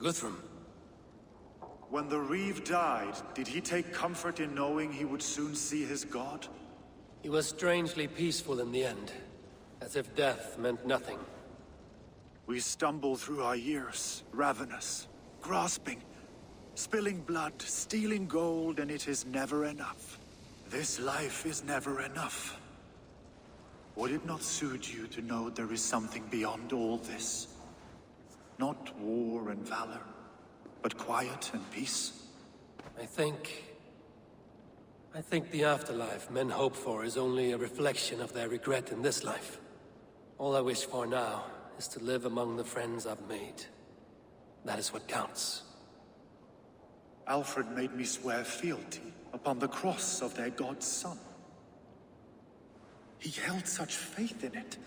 Guthrum. When the Reeve died, did he take comfort in knowing he would soon see his god? He was strangely peaceful in the end, as if death meant nothing. We stumble through our years, ravenous, grasping, spilling blood, stealing gold, and it is never enough. This life is never enough. Would it not suit you to know there is something beyond all this? Not war and valor, but quiet and peace? I think the afterlife men hope for is only a reflection of their regret in this life. All I wish for now is to live among the friends I've made. That is what counts. Alfred made me swear fealty upon the cross of their god's son. He held such faith in it,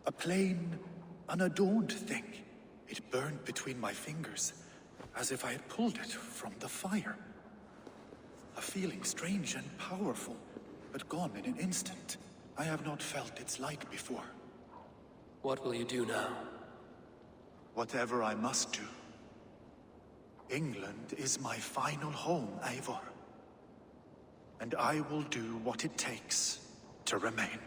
a plain, unadorned thing. It burned between my fingers, as if I had pulled it from the fire. A feeling strange and powerful, but gone in an instant. I have not felt its like before. What will you do now? Whatever I must do. England is my final home, Eivor. And I will do what it takes to remain.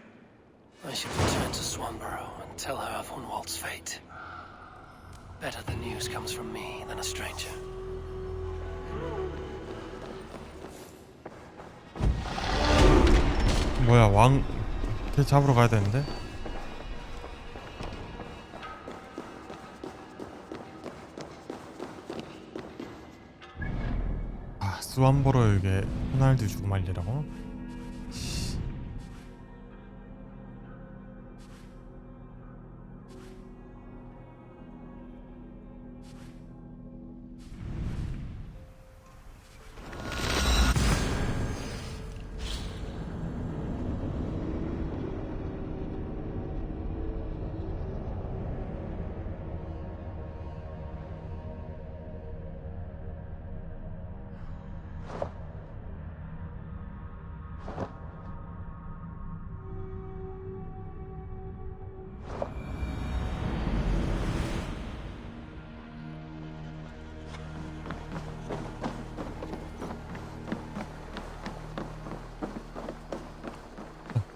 I should return to Swanborough and tell her of Hunwald's fate. Better the news comes from me than a stranger. 뭐야, 걔 잡으러 가야 되는데? 아, 스완보로 이게 호날두 주고 말리라고?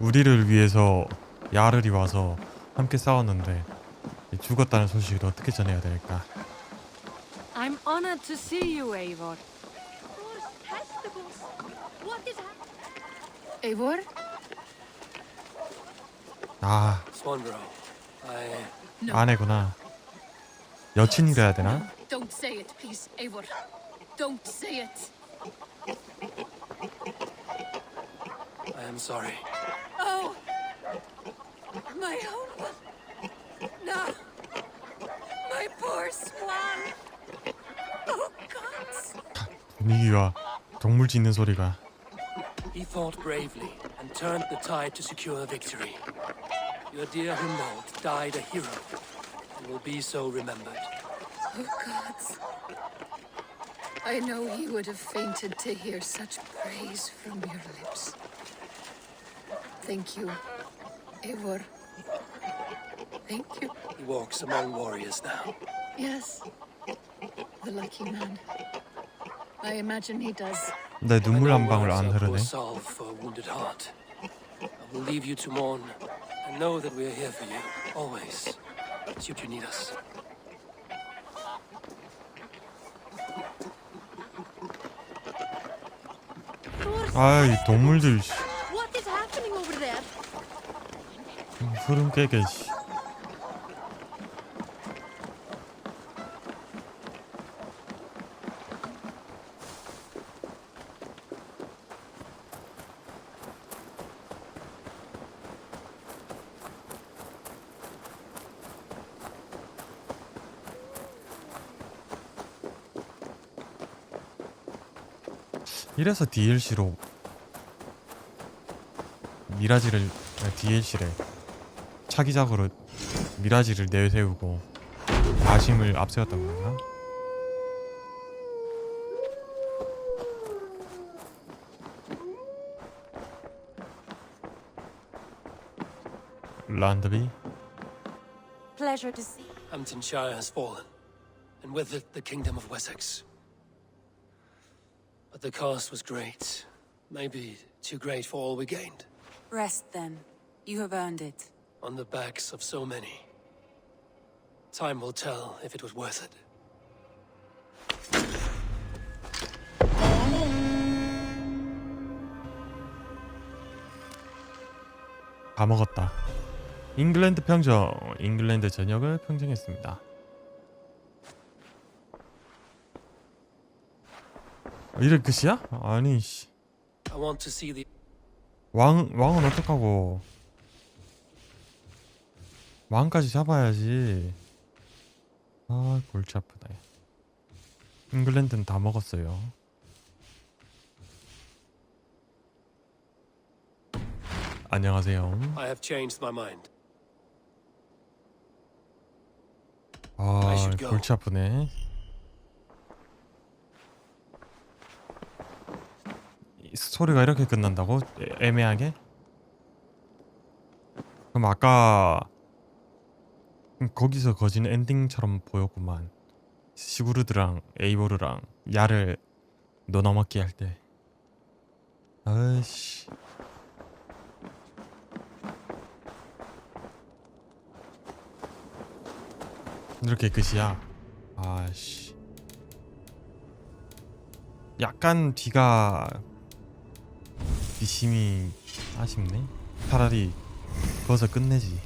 우리를 위해서 야르리 와서 함께 싸웠는데 죽었다는 소식을 어떻게 전해야 될까? I'm honored to see you, Eivor. What is happening? Eivor? 아, Swanborough, 아내구나. 여친이라 해야 되나? Don't say it, please, Eivor. Don't say it. I am sorry. Oh, my own. No, my poor swan. Oh, God. 분위기가 동물 짖는 소리가. He fought bravely and turned the tide to secure victory. Your dear Hunwald died a hero and will be so remembered. Oh, gods. I know he would have fainted to hear such praise from your lips. Thank you, Eivor. Thank you. He walks among warriors now. Yes. The lucky man. I imagine he does. 내 눈물 한 방울 Words 안 are poor 흐르네. salve for a wounded heart. I will leave you to mourn, and know that we are here for you, always, should you need us. 아이 동물들 씨. What is happening over there? 흐름 깨게 씨. 이래서 DLC로 미라지를 DLC래 차기작으로 미라지를 내세우고 아심을 앞세웠던 건가? 란드비 Pleasure to see. Hamptonshire has fallen, and with it the kingdom of Wessex. But the cost was great. Maybe too great for all we gained. Rest then. You have earned it. On the backs of so many. Time will tell if it was worth it. 다 먹었다. 잉글랜드 평정. 잉글랜드 전역을 평정했습니다. 이래 끝이야? 아니 씨. I want to see the 왕은 어떡하고. 왕까지 잡아야지. 아 골치 아프다. 잉글랜드는 다 먹었어요. 안녕하세요. I have changed my mind. 아 골치 아프네. 스토리가 이렇게 끝난다고? 애매하게? 그럼 아까 거기서 거진 엔딩처럼 보였구만. 시구르드랑 에이보르랑 야를 넣어먹기 할 때. 아이씨. 이렇게 끝이야. 아씨. 약간 뒤가 미심이 아쉽네. 차라리 거기서 끝내지.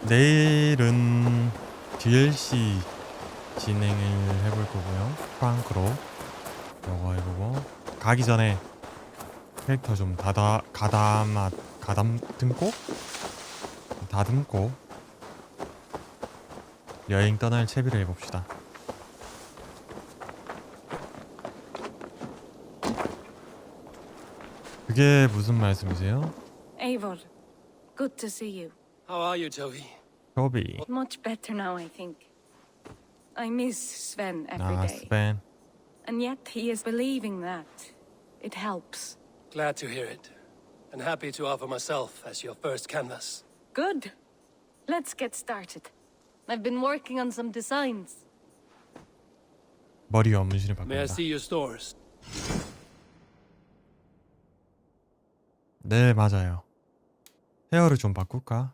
내일은 DLC 진행을 해볼 거고요. 프랑크로 이거 해보고 가기 전에 캐릭터 좀 다듬고 여행 떠날 채비를 해봅시다. 그게 무슨 말씀이세요? Eivor, good to see you. How are you, Toby? 토비. Much better now, I think. I miss Sven every day. 스펜. And yet he is believing that. It helps. Glad to hear it. And happy to offer myself as your first canvas. Good. Let's get started. I've been working on some designs. 머리 문신을 May I 바꾼다. see your stores? 네, 맞아요. 헤어를 좀 바꿀까?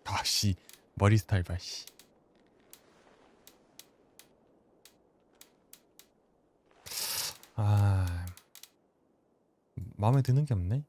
아씨, 머리 스타일 봐, 씨. 아, 마음에 드는 게 없네.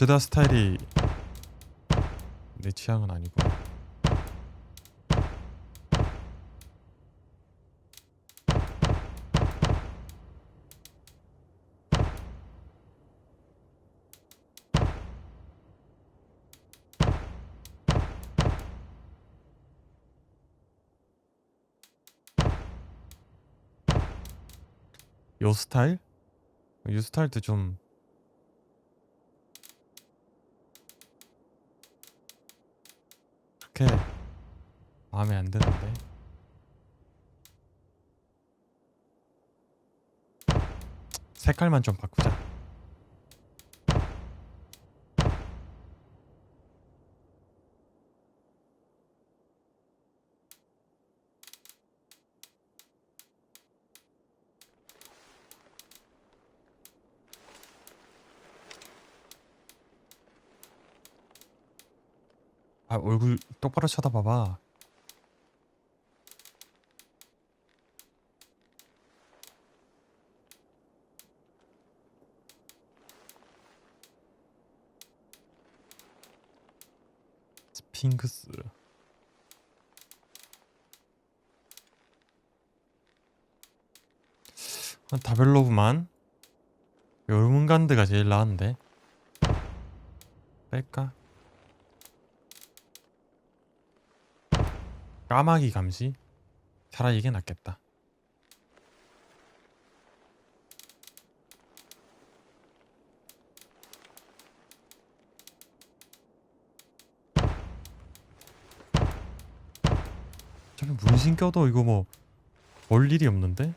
드다 스타일이 내 취향은 아니고. 요 스타일? 요 스타일도 좀 그렇게 마음에 안 드는데. 색깔만 좀 바꾸자. 아, 얼굴 똑바로 쳐다봐봐. 스핑크스. 다 별로구만. 요르문간드가 제일 나은데. 뺄까? 까마귀 감시? 차라리 이게 낫겠다. 저기 문신 껴도 이거 뭐 볼 일이 없는데?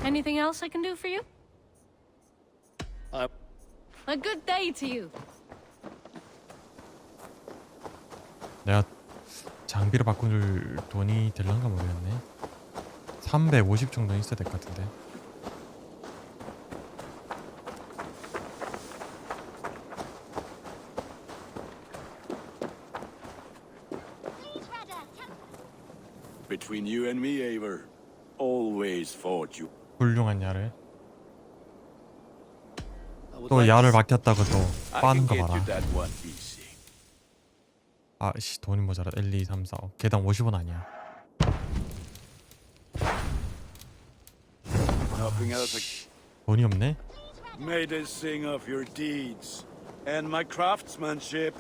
Anything else I can do for you? A good day to you. 내가 장비를 바꿀 돈이 될란가 모르겠네. 350 정도 있어야 될 것 같은데. Between you and me, Eivor, always fought you. 훌륭한 야를. 또 야를 맡겼다고 또 빠는 거 봐라. 아씨, 돈이 모자라. 1, 2, 3, 4 개당 50원 아니야. 돈이 없네. Made us sing of your deeds and my craftsmanship.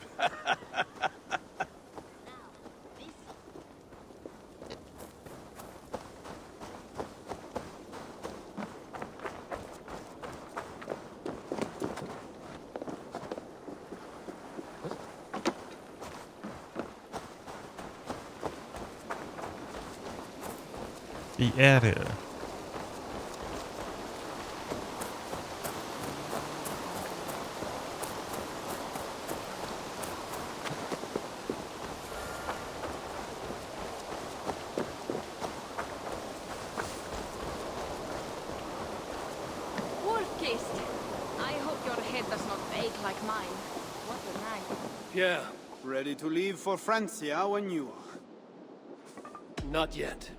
비에르. Wolf-kissed. I hope your head does not ache like mine. What a night. Pierre, ready to leave for Francia when you are. Not yet.